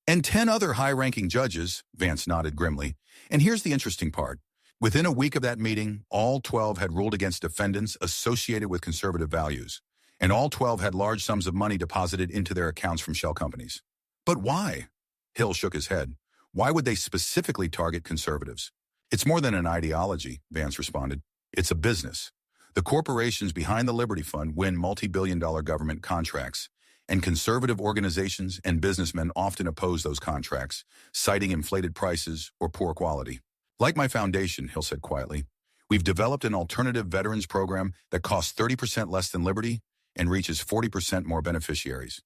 And 10 other high-ranking judges, Vance nodded grimly. And here's the interesting part. Within a week of that meeting, all 12 had ruled against defendants associated with conservative values, and all 12 had large sums of money deposited into their accounts from shell companies. But why? Hill shook his head. Why would they specifically target conservatives? It's more than an ideology, Vance responded. It's a business. The corporations behind the Liberty Fund win multi-billion-dollar government contracts, and conservative organizations and businessmen often oppose those contracts, citing inflated prices or poor quality. Like my foundation, Hill said quietly, we've developed an alternative veterans program that costs 30% less than Liberty and reaches 40% more beneficiaries.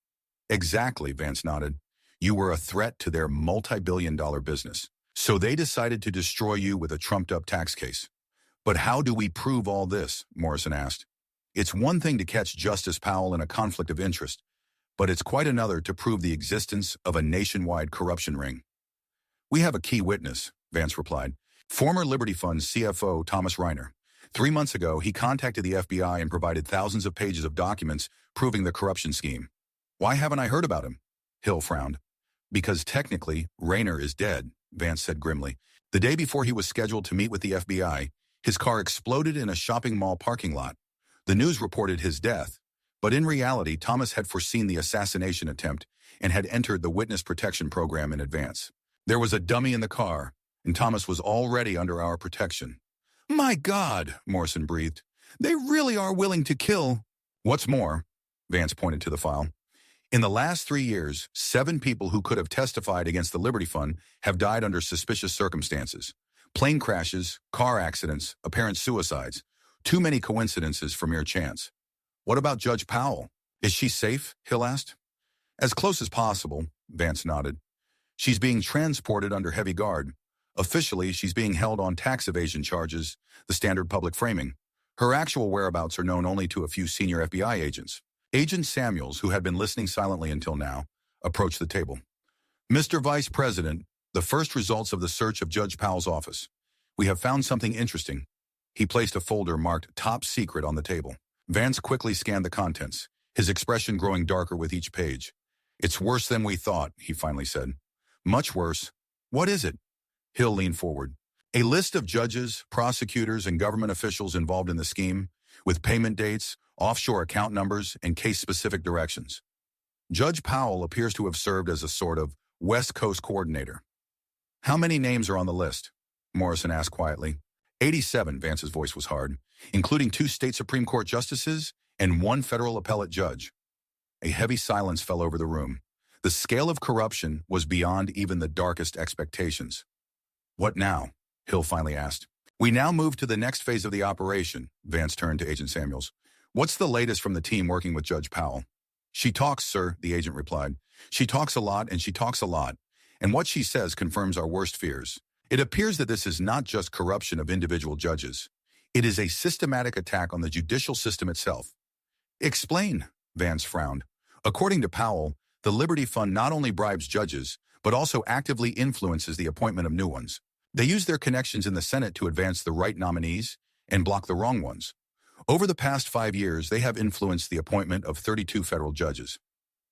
Exactly, Vance nodded. You were a threat to their multi-billion-dollar business. So they decided to destroy you with a trumped-up tax case. But how do we prove all this? Morrison asked. It's one thing to catch Justice Powell in a conflict of interest, but it's quite another to prove the existence of a nationwide corruption ring. We have a key witness, Vance replied. Former Liberty Fund CFO Thomas Reiner. 3 months ago, he contacted the FBI and provided thousands of pages of documents proving the corruption scheme. Why haven't I heard about him? Hill frowned. Because technically, Reiner is dead, Vance said grimly. The day before he was scheduled to meet with the FBI, his car exploded in a shopping mall parking lot. The news reported his death, but in reality, Thomas had foreseen the assassination attempt and had entered the witness protection program in advance. There was a dummy in the car, and Thomas was already under our protection. My God, Morrison breathed. They really are willing to kill. What's more, Vance pointed to the file. In the last 3 years, 7 people who could have testified against the Liberty Fund have died under suspicious circumstances. Plane crashes, car accidents, apparent suicides. Too many coincidences for mere chance. What about Judge Powell? Is she safe? Hill asked. As close as possible, Vance nodded. She's being transported under heavy guard. Officially, she's being held on tax evasion charges, the standard public framing. Her actual whereabouts are known only to a few senior FBI agents. Agent Samuels, who had been listening silently until now, approached the table. Mr. Vice President, the first results of the search of Judge Powell's office. We have found something interesting. He placed a folder marked Top Secret on the table. Vance quickly scanned the contents, his expression growing darker with each page. It's worse than we thought, he finally said. Much worse. What is it? Hill leaned forward. A list of judges, prosecutors, and government officials involved in the scheme, with payment dates, offshore account numbers, and case-specific directions. Judge Powell appears to have served as a sort of West Coast coordinator. How many names are on the list? Morrison asked quietly. 87, Vance's voice was hard, including 2 state Supreme Court justices and 1 federal appellate judge. A heavy silence fell over the room. The scale of corruption was beyond even the darkest expectations. What now? Hill finally asked. We now move to the next phase of the operation, Vance turned to Agent Samuels. What's the latest from the team working with Judge Powell? She talks, sir, the agent replied. She talks a lot and she talks a lot. And what she says confirms our worst fears. It appears that this is not just corruption of individual judges. It is a systematic attack on the judicial system itself. Explain, Vance frowned. According to Powell, the Liberty Fund not only bribes judges, but also actively influences the appointment of new ones. They use their connections in the Senate to advance the right nominees and block the wrong ones. Over the past 5 years, they have influenced the appointment of 32 federal judges.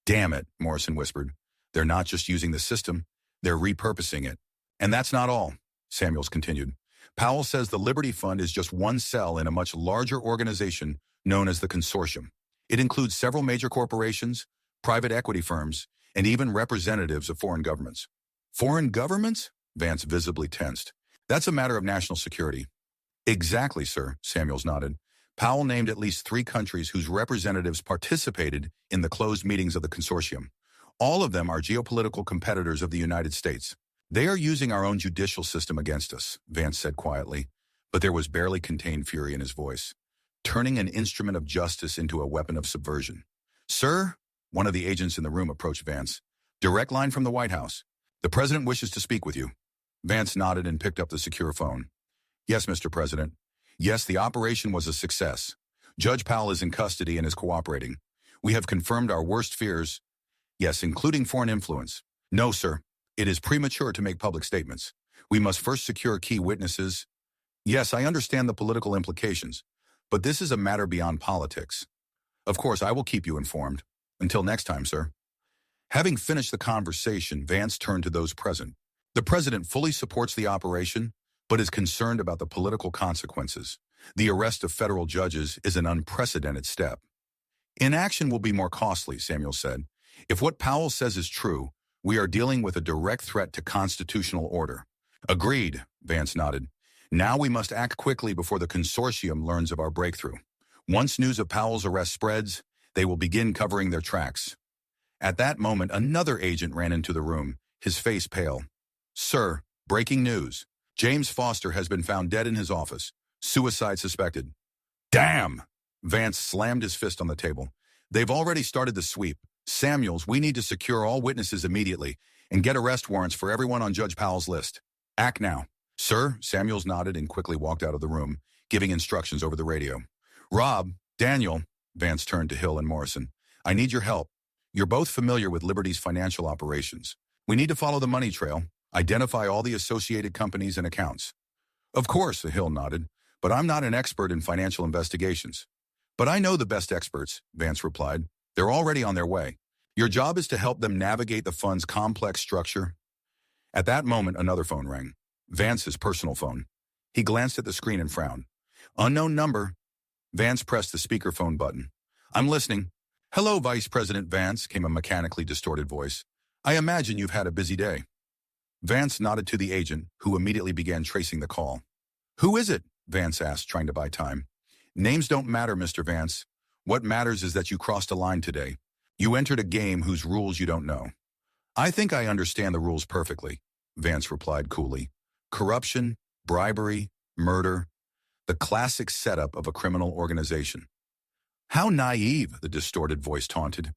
Damn it, Morrison whispered. They're not just using the system, they're repurposing it. And that's not all, Samuels continued. Powell says the Liberty Fund is just one cell in a much larger organization known as the Consortium. It includes several major corporations, private equity firms, and even representatives of foreign governments. Foreign governments? Vance visibly tensed. That's a matter of national security. Exactly, sir, Samuels nodded. Powell named at least 3 countries whose representatives participated in the closed meetings of the consortium. All of them are geopolitical competitors of the United States. They are using our own judicial system against us, Vance said quietly, but there was barely contained fury in his voice, turning an instrument of justice into a weapon of subversion. Sir, one of the agents in the room approached Vance. Direct line from the White House. The president wishes to speak with you. Vance nodded and picked up the secure phone. Yes, Mr. President. Yes, the operation was a success. Judge Powell is in custody and is cooperating. We have confirmed our worst fears, yes, including foreign influence. No, sir. It is premature to make public statements. We must first secure key witnesses. Yes, I understand the political implications, but this is a matter beyond politics. Of course, I will keep you informed. Until next time, sir. Having finished the conversation, Vance turned to those present. The president fully supports the operation, but is concerned about the political consequences. The arrest of federal judges is an unprecedented step. Inaction will be more costly, Samuel said. If what Powell says is true, we are dealing with a direct threat to constitutional order. Agreed, Vance nodded. Now we must act quickly before the consortium learns of our breakthrough. Once news of Powell's arrest spreads, they will begin covering their tracks. At that moment, another agent ran into the room, his face pale. Sir, breaking news. James Foster has been found dead in his office. Suicide suspected. Damn! Vance slammed his fist on the table. They've already started the sweep. Samuels, we need to secure all witnesses immediately and get arrest warrants for everyone on Judge Powell's list. Act now. Sir, Samuels nodded and quickly walked out of the room, giving instructions over the radio. Rob, Daniel, Vance turned to Hill and Morrison. I need your help. You're both familiar with Liberty's financial operations. We need to follow the money trail, identify all the associated companies and accounts. Of course, Hill nodded, but I'm not an expert in financial investigations. But I know the best experts, Vance replied. They're already on their way. Your job is to help them navigate the fund's complex structure. At that moment, another phone rang. Vance's personal phone. He glanced at the screen and frowned. Unknown number. Vance pressed the speakerphone button. I'm listening. Hello, Vice President Vance, came a mechanically distorted voice. I imagine you've had a busy day. Vance nodded to the agent, who immediately began tracing the call. Who is it? Vance asked, trying to buy time. Names don't matter, Mr. Vance. What matters is that you crossed a line today. You entered a game whose rules you don't know. I think I understand the rules perfectly, Vance replied coolly. Corruption, bribery, murder, the classic setup of a criminal organization. How naive, the distorted voice taunted.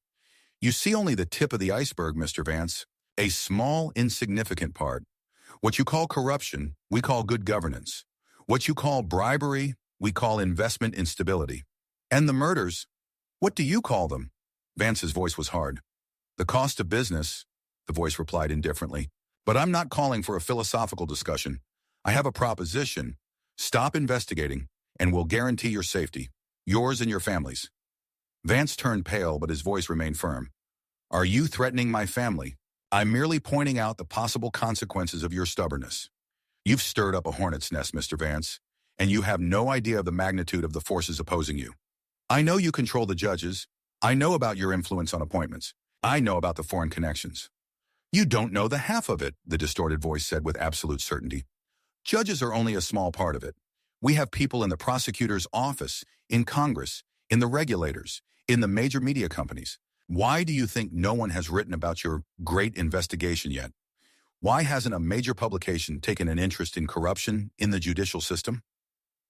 You see only the tip of the iceberg, Mr. Vance. A small, insignificant part. What you call corruption, we call good governance. What you call bribery, we call investment instability. And the murders, what do you call them? Vance's voice was hard. The cost of business, the voice replied indifferently. But I'm not calling for a philosophical discussion. I have a proposition. Stop investigating, and we'll guarantee your safety. Yours and your family's. Vance turned pale, but his voice remained firm. Are you threatening my family? I'm merely pointing out the possible consequences of your stubbornness. You've stirred up a hornet's nest, Mr. Vance, and you have no idea of the magnitude of the forces opposing you. I know you control the judges. I know about your influence on appointments. I know about the foreign connections. You don't know the half of it, the distorted voice said with absolute certainty. Judges are only a small part of it. We have people in the prosecutor's office, in Congress, in the regulators, in the major media companies. Why do you think no one has written about your great investigation yet? Why hasn't a major publication taken an interest in corruption in the judicial system?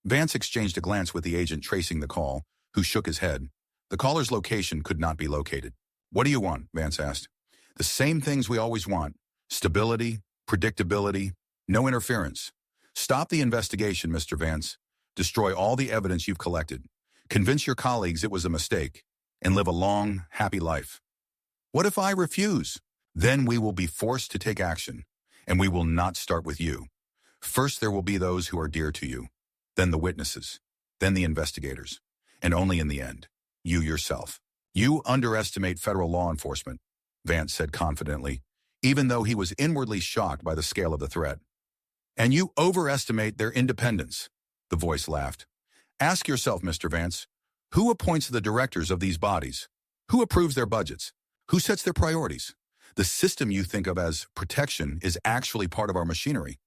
Vance exchanged a glance with the agent tracing the call, who shook his head. The caller's location could not be located. What do you want? Vance asked. The same things we always want. Stability, predictability, no interference. Stop the investigation, Mr. Vance. Destroy all the evidence you've collected. Convince your colleagues it was a mistake, and live a long, happy life. What if I refuse? Then we will be forced to take action, and we will not start with you. First there will be those who are dear to you, then the witnesses, then the investigators, and only in the end, you yourself. You underestimate federal law enforcement, Vance said confidently, even though he was inwardly shocked by the scale of the threat. And you overestimate their independence, the voice laughed. Ask yourself, Mr. Vance, who appoints the directors of these bodies? Who approves their budgets? Who sets their priorities? The system you think of as protection is actually part of our machinery.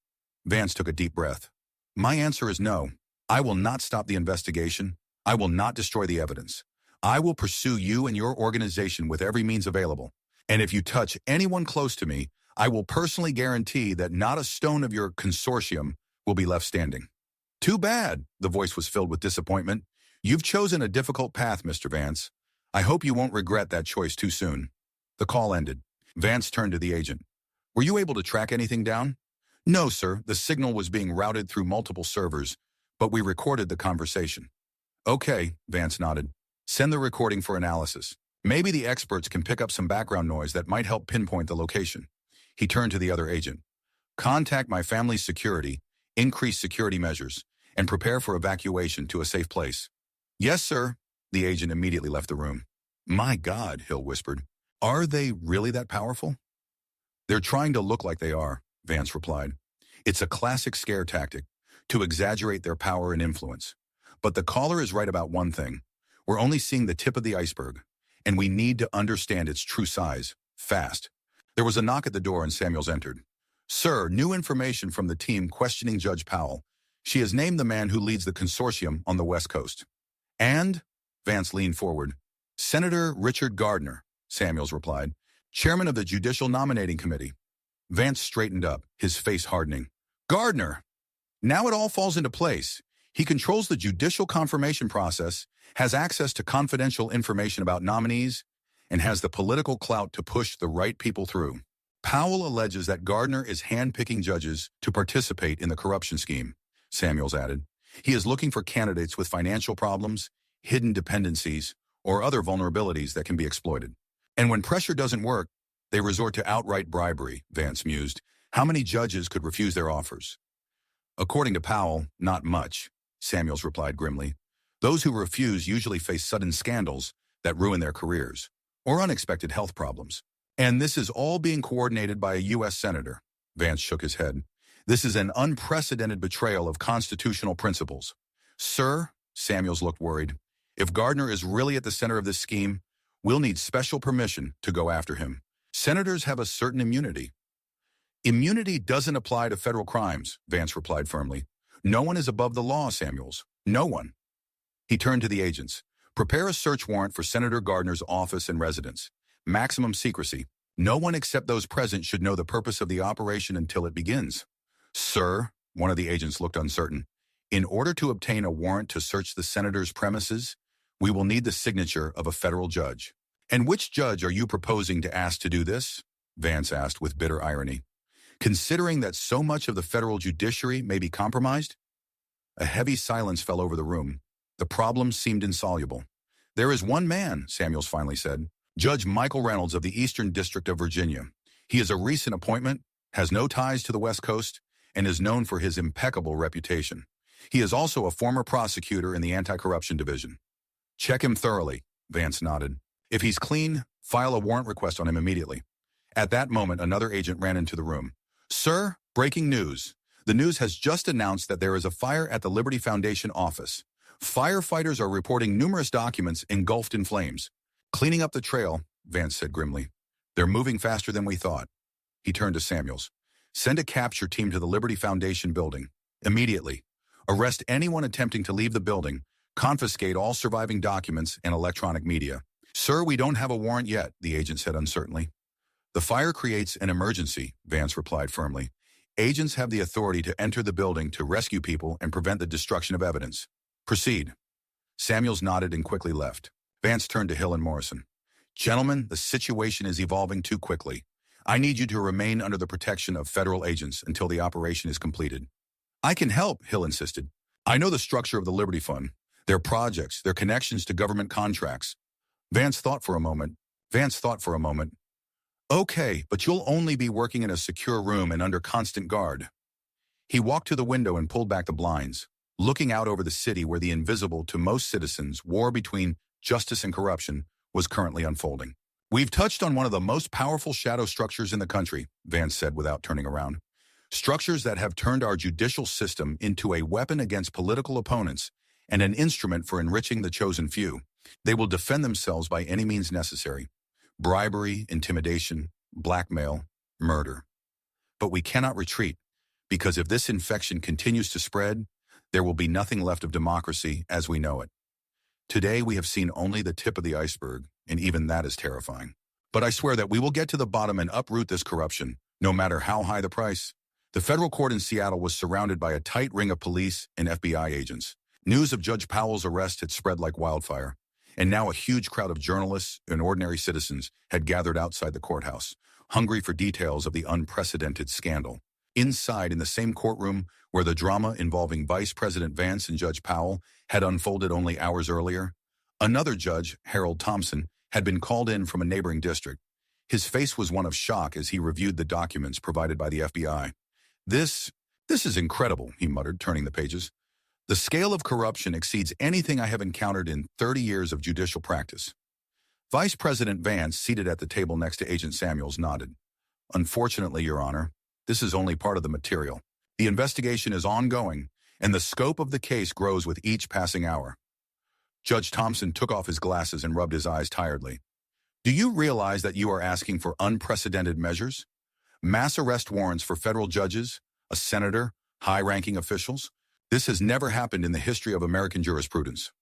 Vance took a deep breath. My answer is no. I will not stop the investigation. I will not destroy the evidence. I will pursue you and your organization with every means available. And if you touch anyone close to me, I will personally guarantee that not a stone of your consortium will be left standing. Too bad, the voice was filled with disappointment. You've chosen a difficult path, Mr. Vance. I hope you won't regret that choice too soon. The call ended. Vance turned to the agent. Were you able to track anything down? No, sir. The signal was being routed through multiple servers, but we recorded the conversation. Okay, Vance nodded. Send the recording for analysis. Maybe the experts can pick up some background noise that might help pinpoint the location. He turned to the other agent. Contact my family's security, increase security measures, and prepare for evacuation to a safe place. Yes, sir. The agent immediately left the room. My God, Hill whispered. Are they really that powerful? They're trying to look like they are, Vance replied. It's a classic scare tactic, to exaggerate their power and influence. But the caller is right about one thing. We're only seeing the tip of the iceberg, and we need to understand its true size, fast. There was a knock at the door and Samuels entered. Sir, new information from the team questioning Judge Powell. She has named the man who leads the consortium on the West Coast. And? Vance leaned forward. Senator Richard Gardner, Samuels replied, chairman of the Judicial Nominating Committee. Vance straightened up, his face hardening. Gardner! Now it all falls into place. He controls the judicial confirmation process, has access to confidential information about nominees, and has the political clout to push the right people through. Powell alleges that Gardner is handpicking judges to participate in the corruption scheme, Samuels added. He is looking for candidates with financial problems, hidden dependencies, or other vulnerabilities that can be exploited. And when pressure doesn't work, they resort to outright bribery, Vance mused. How many judges could refuse their offers? According to Powell, not much, Samuels replied grimly. Those who refuse usually face sudden scandals that ruin their careers, or unexpected health problems. And this is all being coordinated by a U.S. senator. Vance shook his head. This is an unprecedented betrayal of constitutional principles. Sir, Samuels looked worried, if Gardner is really at the center of this scheme, we'll need special permission to go after him. Senators have a certain immunity. Immunity doesn't apply to federal crimes, Vance replied firmly. No one is above the law, Samuels. No one. He turned to the agents. Prepare a search warrant for Senator Gardner's office and residence. Maximum secrecy. No one except those present should know the purpose of the operation until it begins. Sir, one of the agents looked uncertain. In order to obtain a warrant to search the senator's premises, we will need the signature of a federal judge. And which judge are you proposing to ask to do this? Vance asked with bitter irony. Considering that so much of the federal judiciary may be compromised? A heavy silence fell over the room. The problem seemed insoluble. There is one man, Samuels finally said, Judge Michael Reynolds of the Eastern District of Virginia. He is a recent appointment, has no ties to the West Coast, and is known for his impeccable reputation. He is also a former prosecutor in the Anti-Corruption Division. Check him thoroughly, Vance nodded. If he's clean, file a warrant request on him immediately. At that moment, another agent ran into the room. Sir, breaking news. The news has just announced that there is a fire at the Liberty Foundation office. Firefighters are reporting numerous documents engulfed in flames. Cleaning up the trail, Vance said grimly. They're moving faster than we thought. He turned to Samuels. Send a capture team to the Liberty Foundation building. Immediately. Arrest anyone attempting to leave the building. Confiscate all surviving documents and electronic media. Sir, we don't have a warrant yet, the agent said uncertainly. The fire creates an emergency, Vance replied firmly. Agents have the authority to enter the building to rescue people and prevent the destruction of evidence. Proceed. Samuels nodded and quickly left. Vance turned to Hill and Morrison. Gentlemen, the situation is evolving too quickly. I need you to remain under the protection of federal agents until the operation is completed. I can help, Hill insisted. I know the structure of the Liberty Fund, their projects, their connections to government contracts. Vance thought for a moment. Okay, but you'll only be working in a secure room and under constant guard. He walked to the window and pulled back the blinds, looking out over the city where the invisible to most citizens war between justice and corruption was currently unfolding. We've touched on one of the most powerful shadow structures in the country, Vance said without turning around. Structures that have turned our judicial system into a weapon against political opponents and an instrument for enriching the chosen few. They will defend themselves by any means necessary. Bribery, intimidation, blackmail, murder. But we cannot retreat, because if this infection continues to spread, there will be nothing left of democracy as we know it. Today we have seen only the tip of the iceberg, and even that is terrifying. But I swear that we will get to the bottom and uproot this corruption, no matter how high the price. The federal court in Seattle was surrounded by a tight ring of police and FBI agents. News of Judge Powell's arrest had spread like wildfire, and now a huge crowd of journalists and ordinary citizens had gathered outside the courthouse, hungry for details of the unprecedented scandal. inside in the same courtroom where the drama involving Vice President Vance and Judge Powell had unfolded only hours earlier, another judge, Harold Thompson, had been called in from a neighboring district. His face was one of shock as he reviewed the documents provided by the FBI. This is incredible, he muttered, turning the pages. The scale of corruption exceeds anything I have encountered in 30 years of judicial practice. Vice President Vance, seated at the table next to Agent Samuels, nodded. Unfortunately, Your Honor, this is only part of the material. The investigation is ongoing, and the scope of the case grows with each passing hour. Judge Thompson took off his glasses and rubbed his eyes tiredly. Do you realize that you are asking for unprecedented measures? Mass arrest warrants for federal judges, a senator, high-ranking officials? This has never happened in the history of American jurisprudence.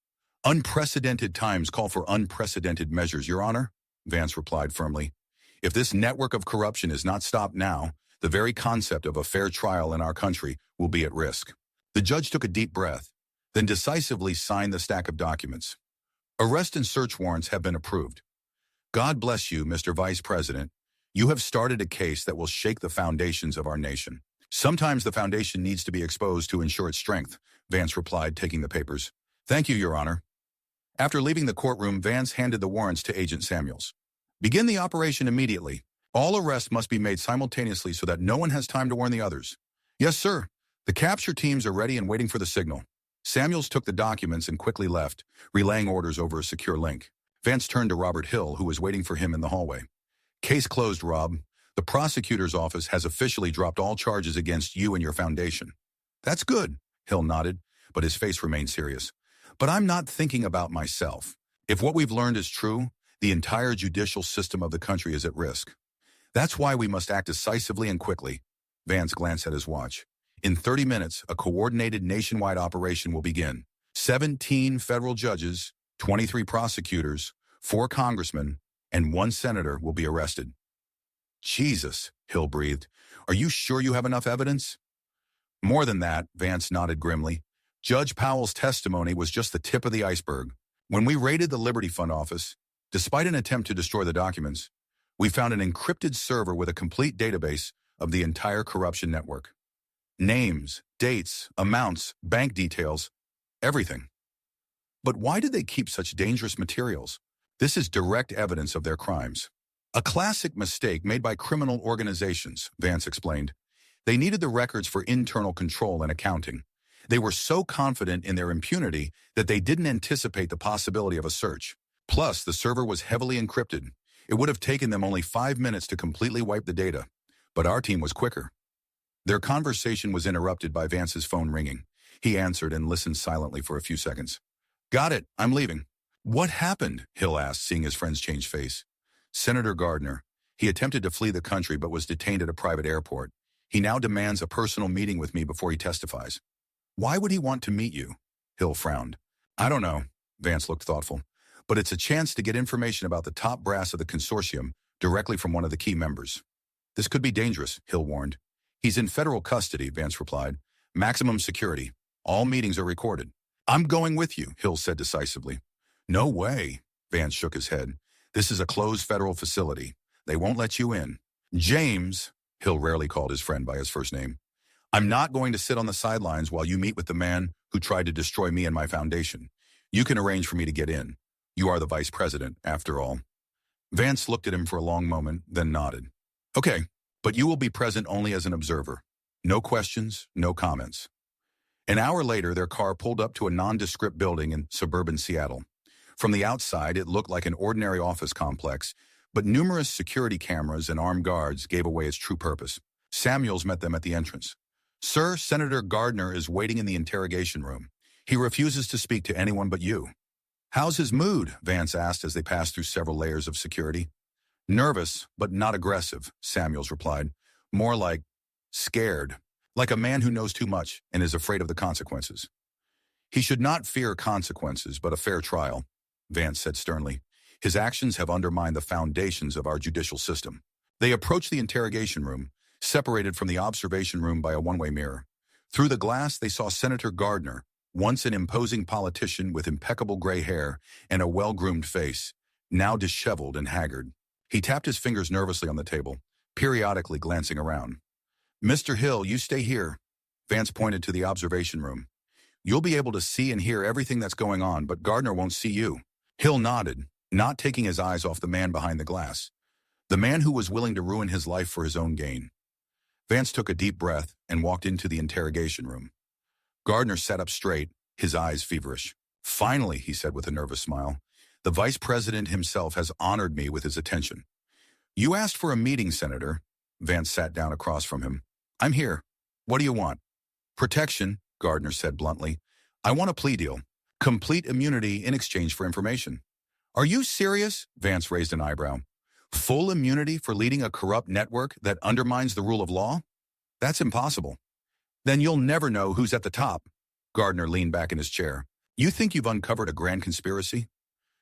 Unprecedented times call for unprecedented measures, Your Honor, Vance replied firmly. If this network of corruption is not stopped now, the very concept of a fair trial in our country will be at risk. The judge took a deep breath, then decisively signed the stack of documents. Arrest and search warrants have been approved. God bless you, Mr. Vice President. You have started a case that will shake the foundations of our nation. Sometimes the foundation needs to be exposed to ensure its strength, Vance replied, taking the papers. Thank you, Your Honor. After leaving the courtroom, Vance handed the warrants to Agent Samuels. Begin the operation immediately. All arrests must be made simultaneously so that no one has time to warn the others. Yes, sir. The capture teams are ready and waiting for the signal. Samuels took the documents and quickly left, relaying orders over a secure link. Vance turned to Robert Hill, who was waiting for him in the hallway. Case closed, Rob. The prosecutor's office has officially dropped all charges against you and your foundation. That's good, Hill nodded, but his face remained serious. But I'm not thinking about myself. If what we've learned is true, the entire judicial system of the country is at risk. That's why we must act decisively and quickly. Vance glanced at his watch. In 30 minutes, a coordinated nationwide operation will begin. 17 federal judges, 23 prosecutors, 4 congressmen, and 1 senator will be arrested. Jesus, Hill breathed. Are you sure you have enough evidence? More than that, Vance nodded grimly. Judge Powell's testimony was just the tip of the iceberg. When we raided the Liberty Fund office, despite an attempt to destroy the documents, we found an encrypted server with a complete database of the entire corruption network. Names, dates, amounts, bank details, everything. But why did they keep such dangerous materials? This is direct evidence of their crimes. A classic mistake made by criminal organizations, Vance explained. They needed the records for internal control and accounting. They were so confident in their impunity that they didn't anticipate the possibility of a search. Plus, the server was heavily encrypted. It would have taken them only 5 minutes to completely wipe the data. But our team was quicker. Their conversation was interrupted by Vance's phone ringing. He answered and listened silently for a few seconds. Got it, I'm leaving. What happened? Hill asked, seeing his friend's changed face. Senator Gardner. He attempted to flee the country but was detained at a private airport. He now demands a personal meeting with me before he testifies. Why would he want to meet you? Hill frowned. I don't know. Vance looked thoughtful. But it's a chance to get information about the top brass of the consortium directly from one of the key members. This could be dangerous, Hill warned. He's in federal custody, Vance replied. Maximum security. All meetings are recorded. I'm going with you, Hill said decisively. No way, Vance shook his head. This is a closed federal facility. They won't let you in. James, Hill rarely called his friend by his first name. I'm not going to sit on the sidelines while you meet with the man who tried to destroy me and my foundation. You can arrange for me to get in. You are the vice president, after all. Vance looked at him for a long moment, then nodded. Okay, but you will be present only as an observer. No questions, no comments. An hour later, their car pulled up to a nondescript building in suburban Seattle. From the outside, it looked like an ordinary office complex, but numerous security cameras and armed guards gave away its true purpose. Samuels met them at the entrance. Sir, Senator Gardner is waiting in the interrogation room. He refuses to speak to anyone but you. How's his mood? Vance asked as they passed through several layers of security. Nervous, but not aggressive, Samuels replied. More like scared, like a man who knows too much and is afraid of the consequences. He should not fear consequences, but a fair trial, Vance said sternly. His actions have undermined the foundations of our judicial system. They approached the interrogation room, separated from the observation room by a one-way mirror. Through the glass, they saw Senator Gardner, once an imposing politician with impeccable gray hair and a well-groomed face, now disheveled and haggard. He tapped his fingers nervously on the table, periodically glancing around. Mr. Hill, you stay here. Vance pointed to the observation room. You'll be able to see and hear everything that's going on, but Gardner won't see you. Hill nodded, not taking his eyes off the man behind the glass. The man who was willing to ruin his life for his own gain. Vance took a deep breath and walked into the interrogation room. Gardner sat up straight, his eyes feverish. Finally, he said with a nervous smile, the vice president himself has honored me with his attention. You asked for a meeting, Senator. Vance sat down across from him. I'm here. What do you want? Protection, Gardner said bluntly. I want a plea deal. Complete immunity in exchange for information. Are you serious? Vance raised an eyebrow. Full immunity for leading a corrupt network that undermines the rule of law? That's impossible. Then you'll never know who's at the top. Gardner leaned back in his chair. You think you've uncovered a grand conspiracy?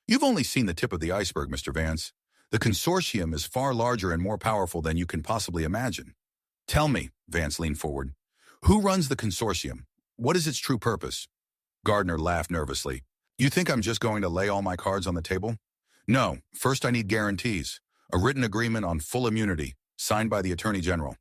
You've only seen the tip of the iceberg, Mr. Vance. The consortium is far larger and more powerful than you can possibly imagine. Tell me, Vance leaned forward. Who runs the consortium? What is its true purpose? Gardner laughed nervously. You think I'm just going to lay all my cards on the table? No, first I need guarantees. A written agreement on full immunity, signed by the Attorney General.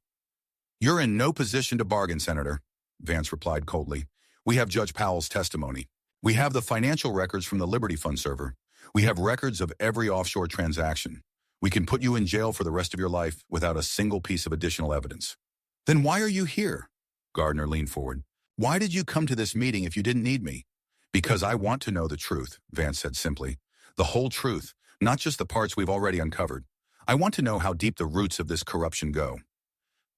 You're in no position to bargain, Senator, Vance replied coldly. We have Judge Powell's testimony. We have the financial records from the Liberty Fund server. We have records of every offshore transaction. We can put you in jail for the rest of your life without a single piece of additional evidence. Then why are you here? Gardner leaned forward. Why did you come to this meeting if you didn't need me? Because I want to know the truth, Vance said simply. The whole truth, not just the parts we've already uncovered. I want to know how deep the roots of this corruption go.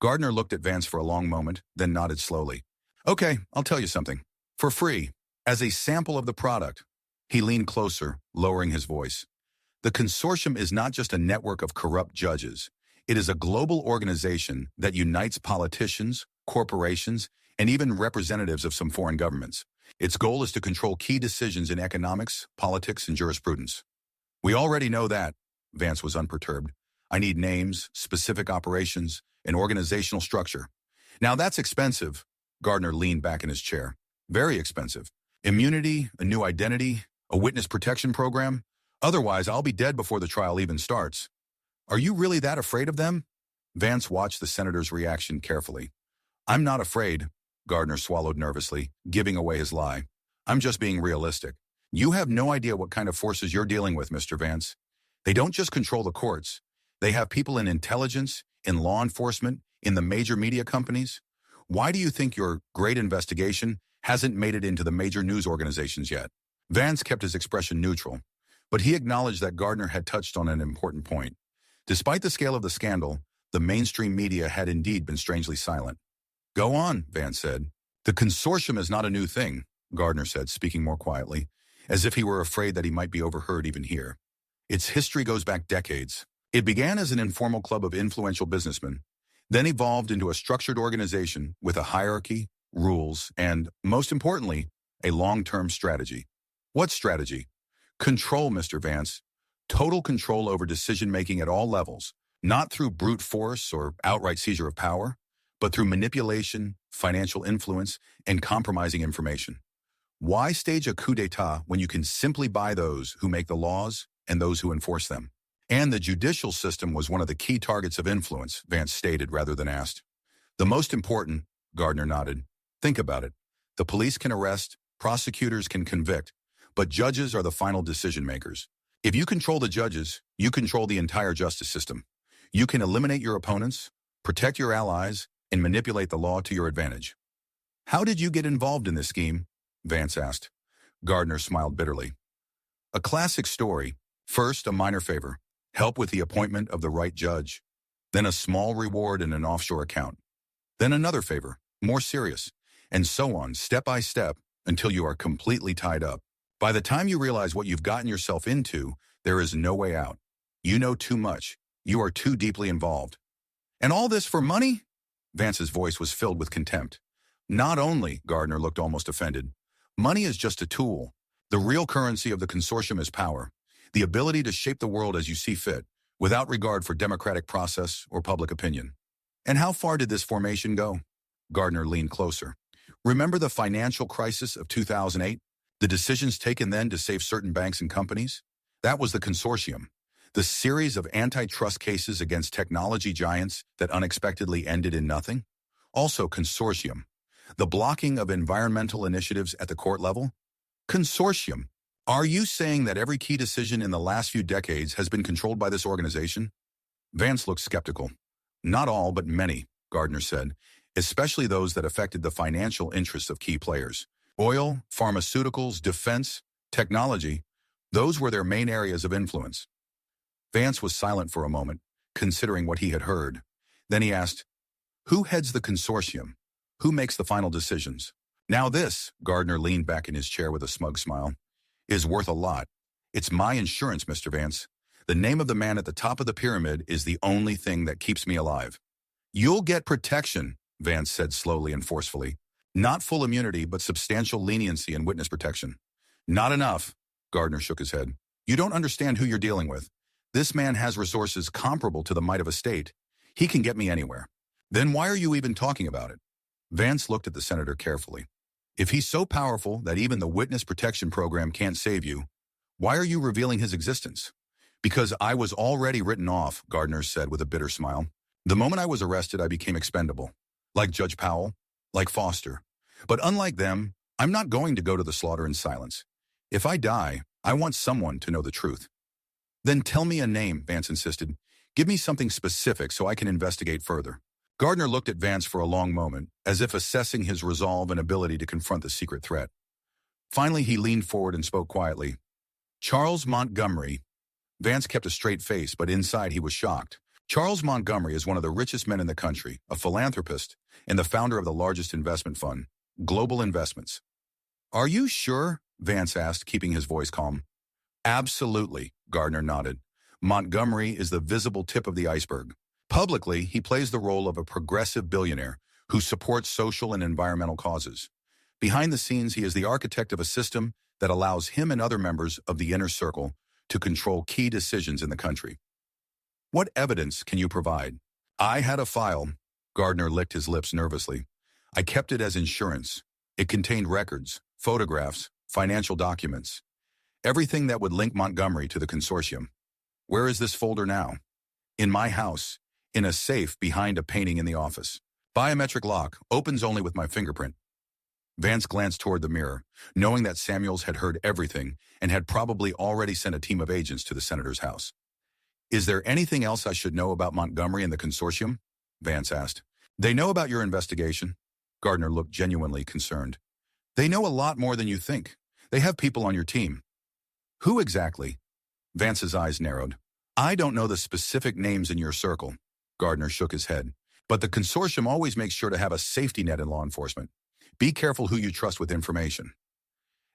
Gardner looked at Vance for a long moment, then nodded slowly. Okay, I'll tell you something. For free, as a sample of the product. He leaned closer, lowering his voice. The consortium is not just a network of corrupt judges. It is a global organization that unites politicians, corporations, and even representatives of some foreign governments. Its goal is to control key decisions in economics, politics, and jurisprudence. We already know that. Vance was unperturbed. I need names, specific operations, and organizational structure. Now that's expensive. Gardner leaned back in his chair. Very expensive. Immunity, a new identity, a witness protection program. Otherwise, I'll be dead before the trial even starts. Are you really that afraid of them? Vance watched the senator's reaction carefully. I'm not afraid, Gardner swallowed nervously, giving away his lie. I'm just being realistic. You have no idea what kind of forces you're dealing with, Mr. Vance. They don't just control the courts. They have people in intelligence, in law enforcement, in the major media companies. Why do you think your great investigation hasn't made it into the major news organizations yet? Vance kept his expression neutral, but he acknowledged that Gardner had touched on an important point. Despite the scale of the scandal, the mainstream media had indeed been strangely silent. Go on, Vance said. The consortium is not a new thing, Gardner said, speaking more quietly, as if he were afraid that he might be overheard even here. Its history goes back decades. It began as an informal club of influential businessmen, then evolved into a structured organization with a hierarchy, rules, and, most importantly, a long-term strategy. What strategy? Control, Mr. Vance. Total control over decision-making at all levels, not through brute force or outright seizure of power, but through manipulation, financial influence, and compromising information. Why stage a coup d'etat when you can simply buy those who make the laws and those who enforce them? And the judicial system was one of the key targets of influence, Vance stated rather than asked. The most important, Gardner nodded. Think about it. The police can arrest, prosecutors can convict, but judges are the final decision makers. If you control the judges, you control the entire justice system. You can eliminate your opponents, protect your allies, and manipulate the law to your advantage. How did you get involved in this scheme? Vance asked. Gardner smiled bitterly. A classic story. First, a minor favor. Help with the appointment of the right judge. Then a small reward in an offshore account. Then another favor, more serious. And so on, step by step, until you are completely tied up. By the time you realize what you've gotten yourself into, there is no way out. You know too much. You are too deeply involved. And all this for money? Vance's voice was filled with contempt. Not only, Gardner looked almost offended. Money is just a tool. The real currency of the consortium is power. The ability to shape the world as you see fit, without regard for democratic process or public opinion. And how far did this formation go? Gardner leaned closer. Remember the financial crisis of 2008? The decisions taken then to save certain banks and companies? That was the consortium. The series of antitrust cases against technology giants that unexpectedly ended in nothing? Also, consortium. The blocking of environmental initiatives at the court level? Consortium. Are you saying that every key decision in the last few decades has been controlled by this organization? Vance looked skeptical. Not all, but many, Gardner said, especially those that affected the financial interests of key players. Oil, pharmaceuticals, defense, technology, those were their main areas of influence. Vance was silent for a moment, considering what he had heard. Then he asked, "Who heads the consortium? Who makes the final decisions?" Now this, Gardner leaned back in his chair with a smug smile, is worth a lot. It's my insurance, Mr. Vance. The name of the man at the top of the pyramid is the only thing that keeps me alive. You'll get protection, Vance said slowly and forcefully. Not full immunity, but substantial leniency and witness protection. Not enough, Gardner shook his head. You don't understand who you're dealing with. This man has resources comparable to the might of a state. He can get me anywhere. Then why are you even talking about it? Vance looked at the senator carefully. If he's so powerful that even the witness protection program can't save you, why are you revealing his existence? Because I was already written off, Gardner said with a bitter smile. The moment I was arrested, I became expendable. Like Judge Powell, like Foster. But unlike them, I'm not going to go to the slaughter in silence. If I die, I want someone to know the truth. Then tell me a name, Vance insisted. Give me something specific so I can investigate further. Gardner looked at Vance for a long moment, as if assessing his resolve and ability to confront the secret threat. Finally, he leaned forward and spoke quietly. Charles Montgomery. Vance kept a straight face, but inside he was shocked. Charles Montgomery is one of the richest men in the country, a philanthropist, and the founder of the largest investment fund, Global Investments. Are you sure? Vance asked, keeping his voice calm. Absolutely, Gardner nodded. Montgomery is the visible tip of the iceberg. Publicly, he plays the role of a progressive billionaire who supports social and environmental causes. Behind the scenes, he is the architect of a system that allows him and other members of the inner circle to control key decisions in the country. What evidence can you provide? I had a file. Gardner licked his lips nervously. I kept it as insurance. It contained records, photographs, financial documents, everything that would link Montgomery to the consortium. Where is this folder now? In my house, in a safe behind a painting in the office. Biometric lock, opens only with my fingerprint. Vance glanced toward the mirror, knowing that Samuels had heard everything and had probably already sent a team of agents to the senator's house. Is there anything else I should know about Montgomery and the consortium? Vance asked. They know about your investigation. Gardner looked genuinely concerned. They know a lot more than you think. They have people on your team. Who exactly? Vance's eyes narrowed. I don't know the specific names in your circle. Gardner shook his head. But the consortium always makes sure to have a safety net in law enforcement. Be careful who you trust with information.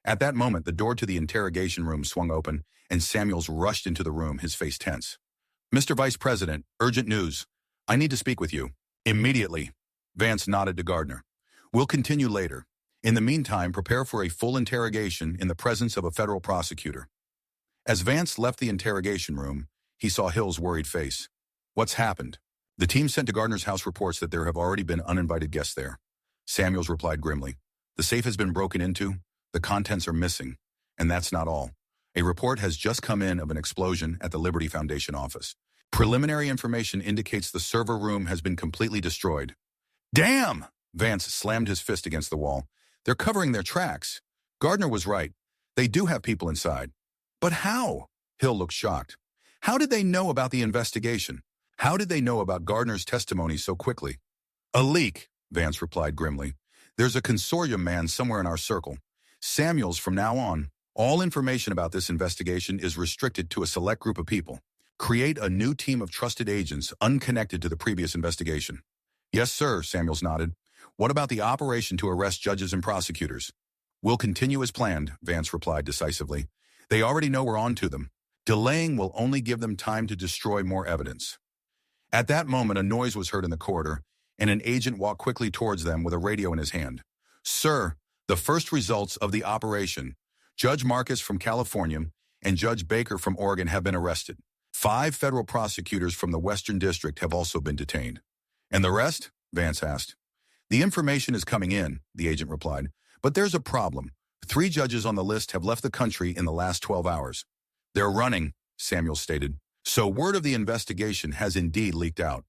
At that moment, the door to the interrogation room swung open, and Samuels rushed into the room, his face tense. Mr. Vice President, urgent news. I need to speak with you. Immediately. Vance nodded to Gardner. We'll continue later. In the meantime, prepare for a full interrogation in the presence of a federal prosecutor. As Vance left the interrogation room, he saw Hill's worried face. What's happened? The team sent to Gardner's house reports that there have already been uninvited guests there. Samuels replied grimly. The safe has been broken into, the contents are missing, and that's not all. A report has just come in of an explosion at the Liberty Foundation office. Preliminary information indicates the server room has been completely destroyed. Damn! Vance slammed his fist against the wall. They're covering their tracks. Gardner was right. They do have people inside. But how? Hill looked shocked. How did they know about the investigation? How did they know about Gardner's testimony so quickly? A leak, Vance replied grimly. There's a consortium man somewhere in our circle. Samuels, from now on, all information about this investigation is restricted to a select group of people. Create a new team of trusted agents unconnected to the previous investigation. Yes, sir, Samuels nodded. What about the operation to arrest judges and prosecutors? We'll continue as planned, Vance replied decisively. They already know we're on to them. Delaying will only give them time to destroy more evidence. At that moment, a noise was heard in the corridor, and an agent walked quickly towards them with a radio in his hand. Sir, the first results of the operation. Judge Marcus from California and Judge Baker from Oregon have been arrested. 5 federal prosecutors from the Western District have also been detained. And the rest? Vance asked. The information is coming in, the agent replied. But there's a problem. 3 judges on the list have left the country in the last 12 hours. They're running, Samuel stated. So word of the investigation has indeed leaked out.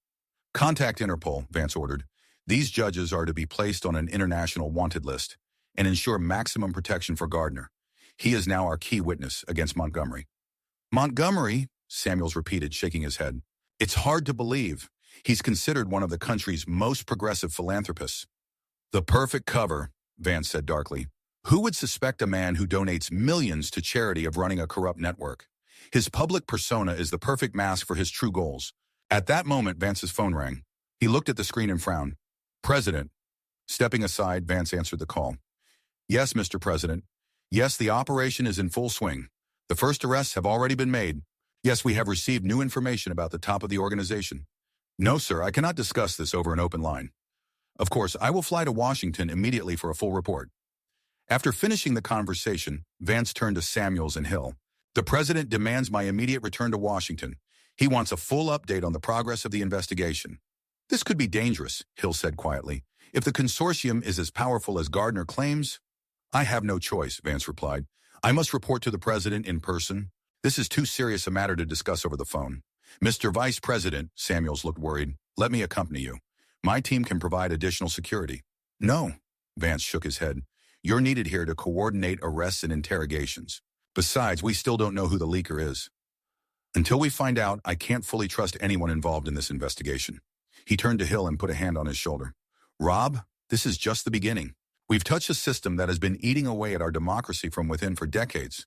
Contact Interpol, Vance ordered. These judges are to be placed on an international wanted list and ensure maximum protection for Gardner. He is now our key witness against Montgomery. Montgomery, Samuels repeated, shaking his head. It's hard to believe. He's considered one of the country's most progressive philanthropists. The perfect cover, Vance said darkly. Who would suspect a man who donates millions to charity of running a corrupt network? His public persona is the perfect mask for his true goals. At that moment, Vance's phone rang. He looked at the screen and frowned. President. Stepping aside, Vance answered the call. Yes, Mr. President. Yes, the operation is in full swing. The first arrests have already been made. Yes, we have received new information about the top of the organization. No, sir, I cannot discuss this over an open line. Of course, I will fly to Washington immediately for a full report. After finishing the conversation, Vance turned to Samuels and Hill. The president demands my immediate return to Washington. He wants a full update on the progress of the investigation. This could be dangerous, Hill said quietly. If the consortium is as powerful as Gardner claims, I have no choice, Vance replied. I must report to the president in person. This is too serious a matter to discuss over the phone. Mr. Vice President, Samuels looked worried. Let me accompany you. My team can provide additional security. No, Vance shook his head. You're needed here to coordinate arrests and interrogations. Besides, we still don't know who the leaker is. Until we find out, I can't fully trust anyone involved in this investigation. He turned to Hill and put a hand on his shoulder. Rob, this is just the beginning. We've touched a system that has been eating away at our democracy from within for decades.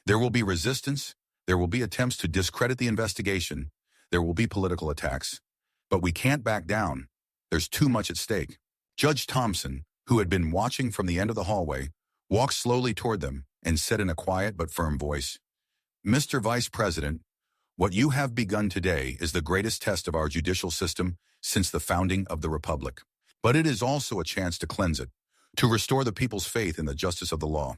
There will be resistance. There will be attempts to discredit the investigation. There will be political attacks. But we can't back down. There's too much at stake. Judge Thompson, who had been watching from the end of the hallway, walked slowly toward them and said in a quiet but firm voice, Mr. Vice President, what you have begun today is the greatest test of our judicial system since the founding of the Republic. But it is also a chance to cleanse it, to restore the people's faith in the justice of the law.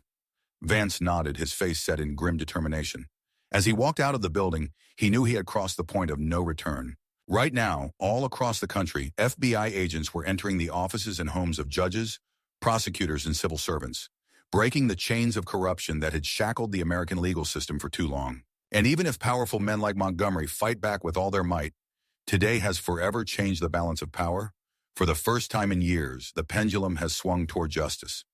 Vance nodded, his face set in grim determination. As he walked out of the building, he knew he had crossed the point of no return. Right now, all across the country, FBI agents were entering the offices and homes of judges, prosecutors, and civil servants, breaking the chains of corruption that had shackled the American legal system for too long. And even if powerful men like Montgomery fight back with all their might, today has forever changed the balance of power. For the first time in years, the pendulum has swung toward justice.